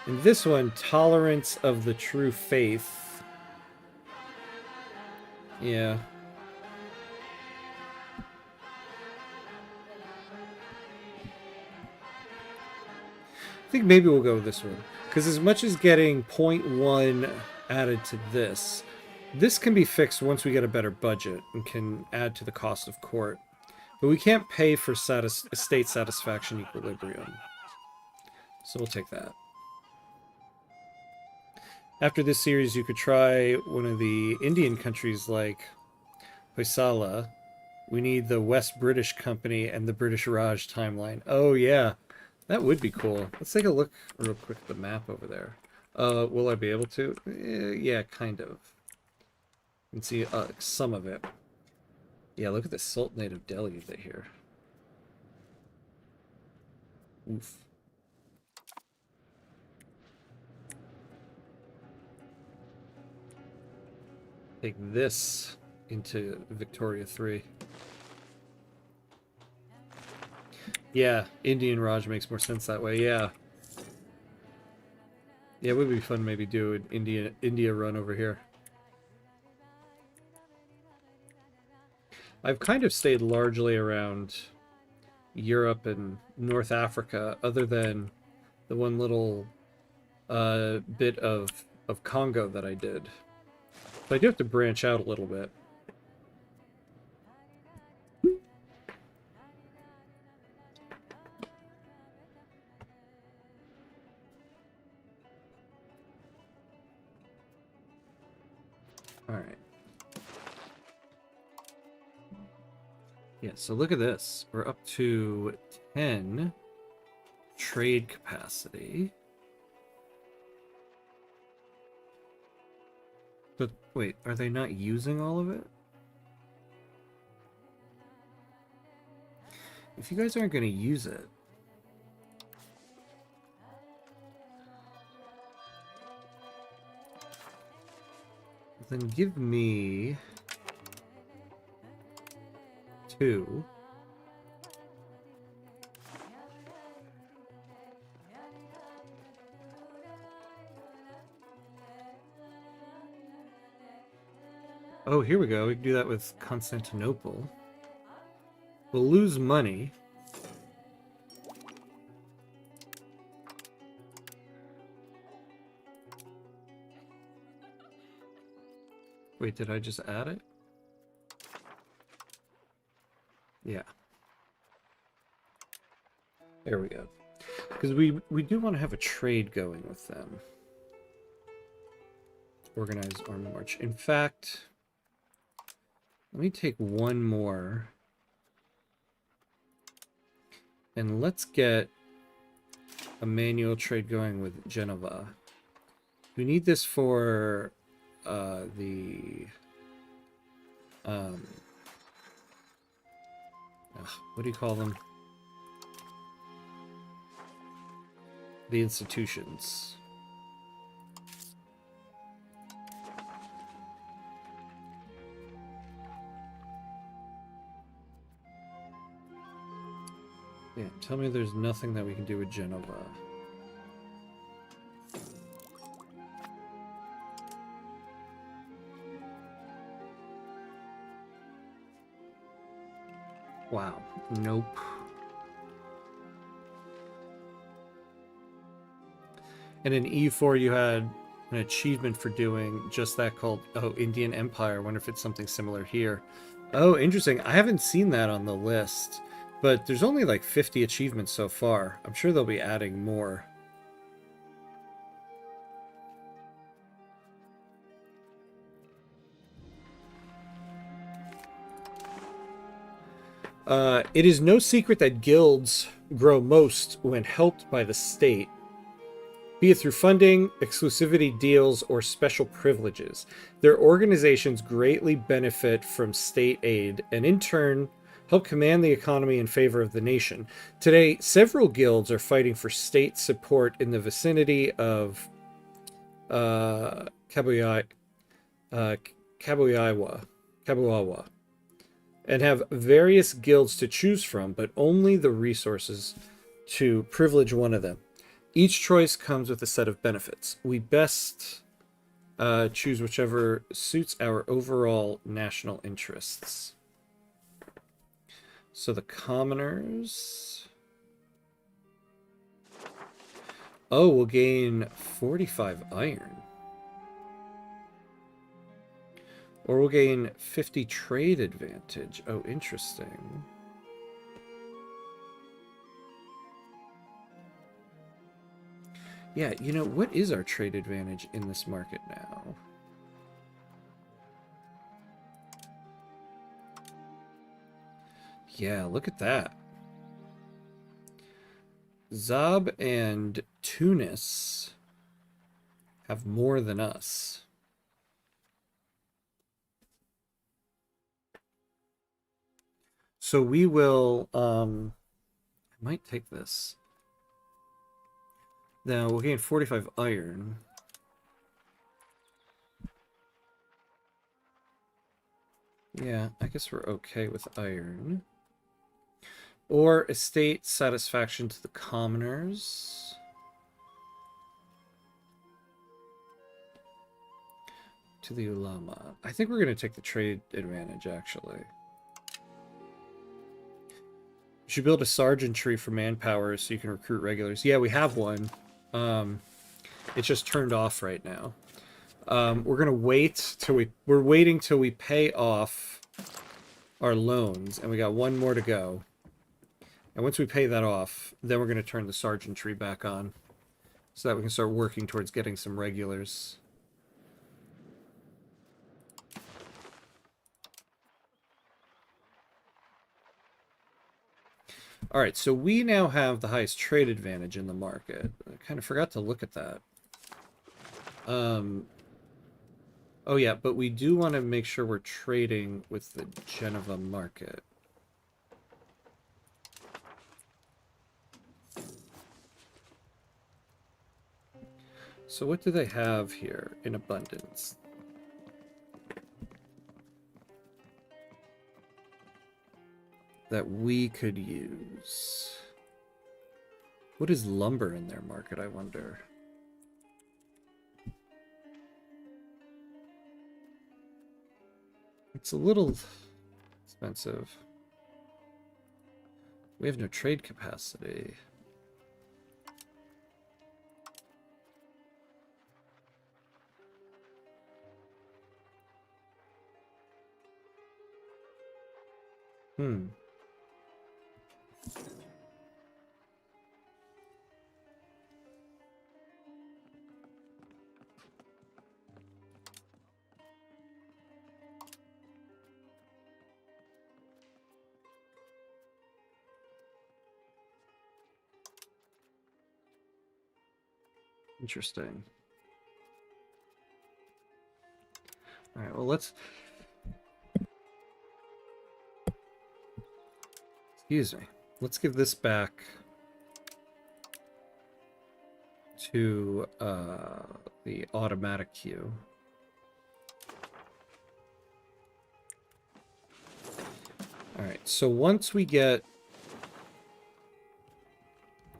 And this one, tolerance of the true faith. Yeah. I think maybe we'll go with this one. Because as much as getting 0.1 added to this can be fixed once we get a better budget and can add to the cost of court. But we can't pay for estate satisfaction equilibrium. So we'll take that. After this series, you could try one of the Indian countries like Hoysala. We need the West British Company and the British Raj timeline. Oh, yeah. That would be cool. Let's take a look real quick at the map over there. Will I be able to? Yeah, kind of. You can see some of it. Yeah, look at the Sultanate of Delhi here. Oof. Take this into Victoria 3. Yeah, Indian Raj makes more sense that way, yeah. Yeah, it would be fun to maybe do an India run over here. I've kind of stayed largely around Europe and North Africa, other than the one little bit of Congo that I did. But I do have to branch out a little bit. All right. Yeah, so look at this. We're up to 10 trade capacity. But wait, are they not using all of it? If you guys aren't going to use it, then give me 2. Oh, here we go. We can do that with Constantinople. We'll lose money. Wait, did I just add it? Yeah. There we go. Because we do want to have a trade going with them. Organized army march. In fact, let me take one more. And let's get a manual trade going with Genova. We need this for the what do you call them? The institutions. Yeah, tell me there's nothing that we can do with Genova. Wow. Nope. And in E4 you had an achievement for doing just that called, oh, Indian Empire. I wonder if it's something similar here. Oh, interesting. I haven't seen that on the list. But there's only like 50 achievements so far. I'm sure they'll be adding more. It is no secret that guilds grow most when helped by the state, be it through funding, exclusivity deals, or special privileges. Their organizations greatly benefit from state aid, and in turn, help command the economy in favor of the nation. Today, several guilds are fighting for state support in the vicinity of Kabuyawa, and have various guilds to choose from, but only the resources to privilege one of them. Each choice comes with a set of benefits. We best choose whichever suits our overall national interests. So the commoners... Oh, we'll gain 45 iron. Or we'll gain 50 trade advantage. Oh, interesting. Yeah, you know, what is our trade advantage in this market now? Yeah, look at that. Zab and Tunis have more than us. So we will, I might take this. Now, we'll gain 45 iron. Yeah, I guess we're okay with iron. Or estate satisfaction to the commoners. To the ulama. I think we're going to take the trade advantage, actually. You should build a sergeantry for manpower so you can recruit regulars. Yeah, we have one. It's just turned off right now. We're going to wait till we're waiting till we pay off our loans, and we got one more to go. And once we pay that off, then we're going to turn the sergeantry back on so that we can start working towards getting some regulars. All right, so we now have the highest trade advantage in the market. I kind of forgot to look at that. Oh yeah, but we do want to make sure we're trading with the Geneva market. So what do they have here in abundance? That we could use. What is lumber in their market, I wonder? It's a little expensive. We have no trade capacity. Interesting. All right, well, let's... Excuse me. Let's give this back to the automatic queue. All right, so once we get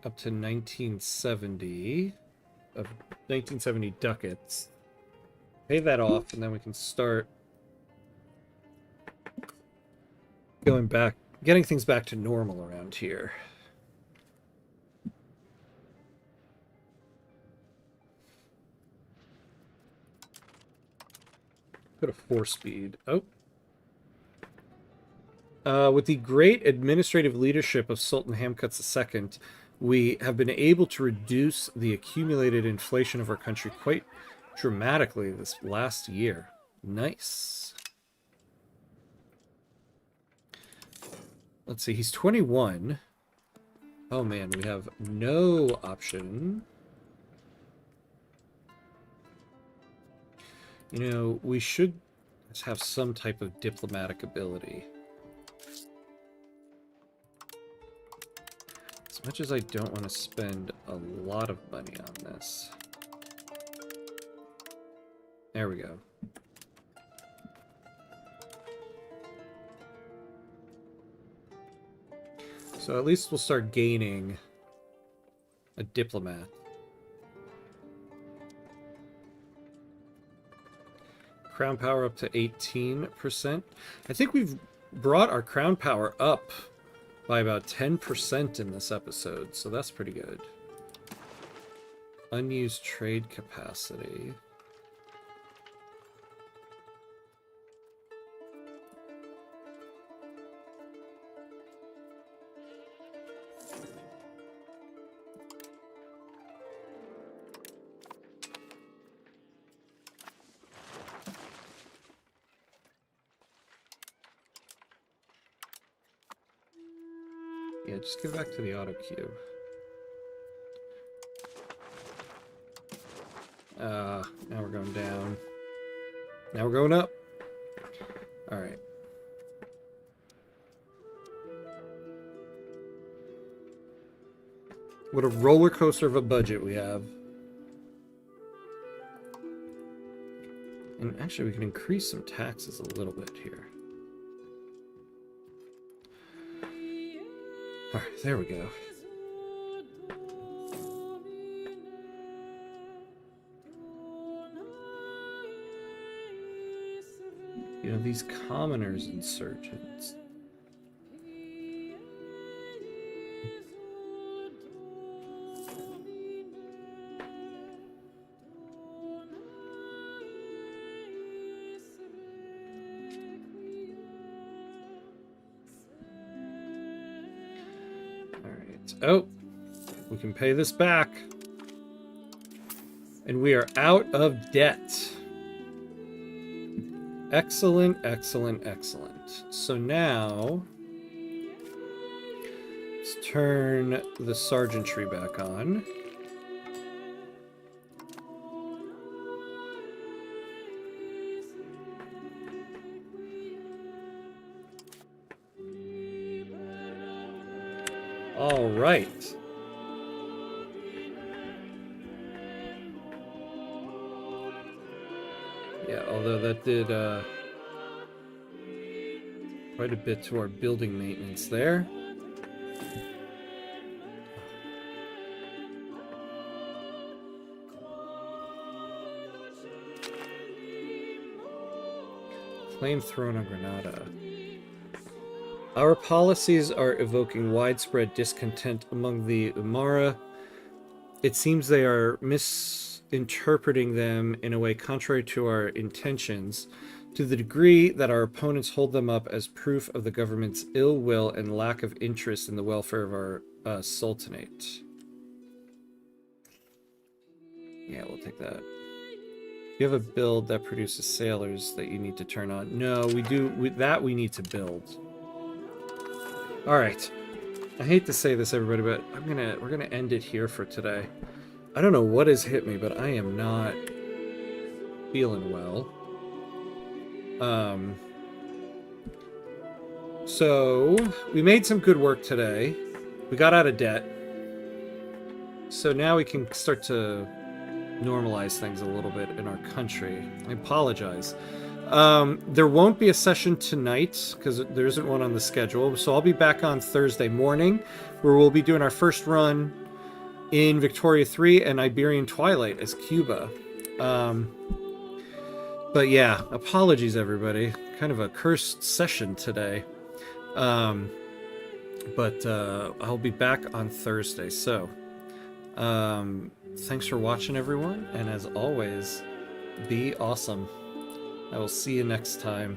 up to 1970 of 1970 ducats, pay that off, and then we can start going back, getting things back to normal around here. Put a 4-speed. Oh. With the great administrative leadership of Sultan Hamkut's II, we have been able to reduce the accumulated inflation of our country quite dramatically this last year. Nice. Let's see, he's 21. Oh man, we have no option. You know, we should have some type of diplomatic ability. As much as I don't want to spend a lot of money on this. There we go. So at least we'll start gaining a diplomat. Crown power up to 18%. I think we've brought our crown power up by about 10% in this episode, so that's pretty good. Unused trade capacity. just give back to the auto queue. Now we're going down. Now we're going up. Alright. What a roller coaster of a budget we have. And actually, we can increase some taxes a little bit here. Alright, there we go. You know, these commoners insurgents. Alright. Oh, we can pay this back. And we are out of debt. Excellent, excellent, excellent. So now, let's turn the sergeantry back on. All right. Yeah, although that did quite a bit to our building maintenance there. Claim thrown on Granada. Our policies are evoking widespread discontent among the Umara. It seems they are misinterpreting them in a way contrary to our intentions, to the degree that our opponents hold them up as proof of the government's ill will and lack of interest in the welfare of our sultanate. Yeah, we'll take that. You have a build that produces sailors that you need to turn on. No, we do. We need to build. All right. I hate to say this, everybody, but we're gonna end it here for today. I don't know what has hit me, but I am not feeling well. So we made some good work today. We got out of debt. So now we can start to normalize things a little bit in our country. I apologize. There won't be a session tonight because there isn't one on the schedule. So I'll be back on Thursday morning where we'll be doing our first run in Victoria 3 and Iberian Twilight as Cuba. But yeah, apologies everybody. Kind of a cursed session today. But I'll be back on Thursday. So thanks for watching everyone. And as always, be awesome. I will see you next time.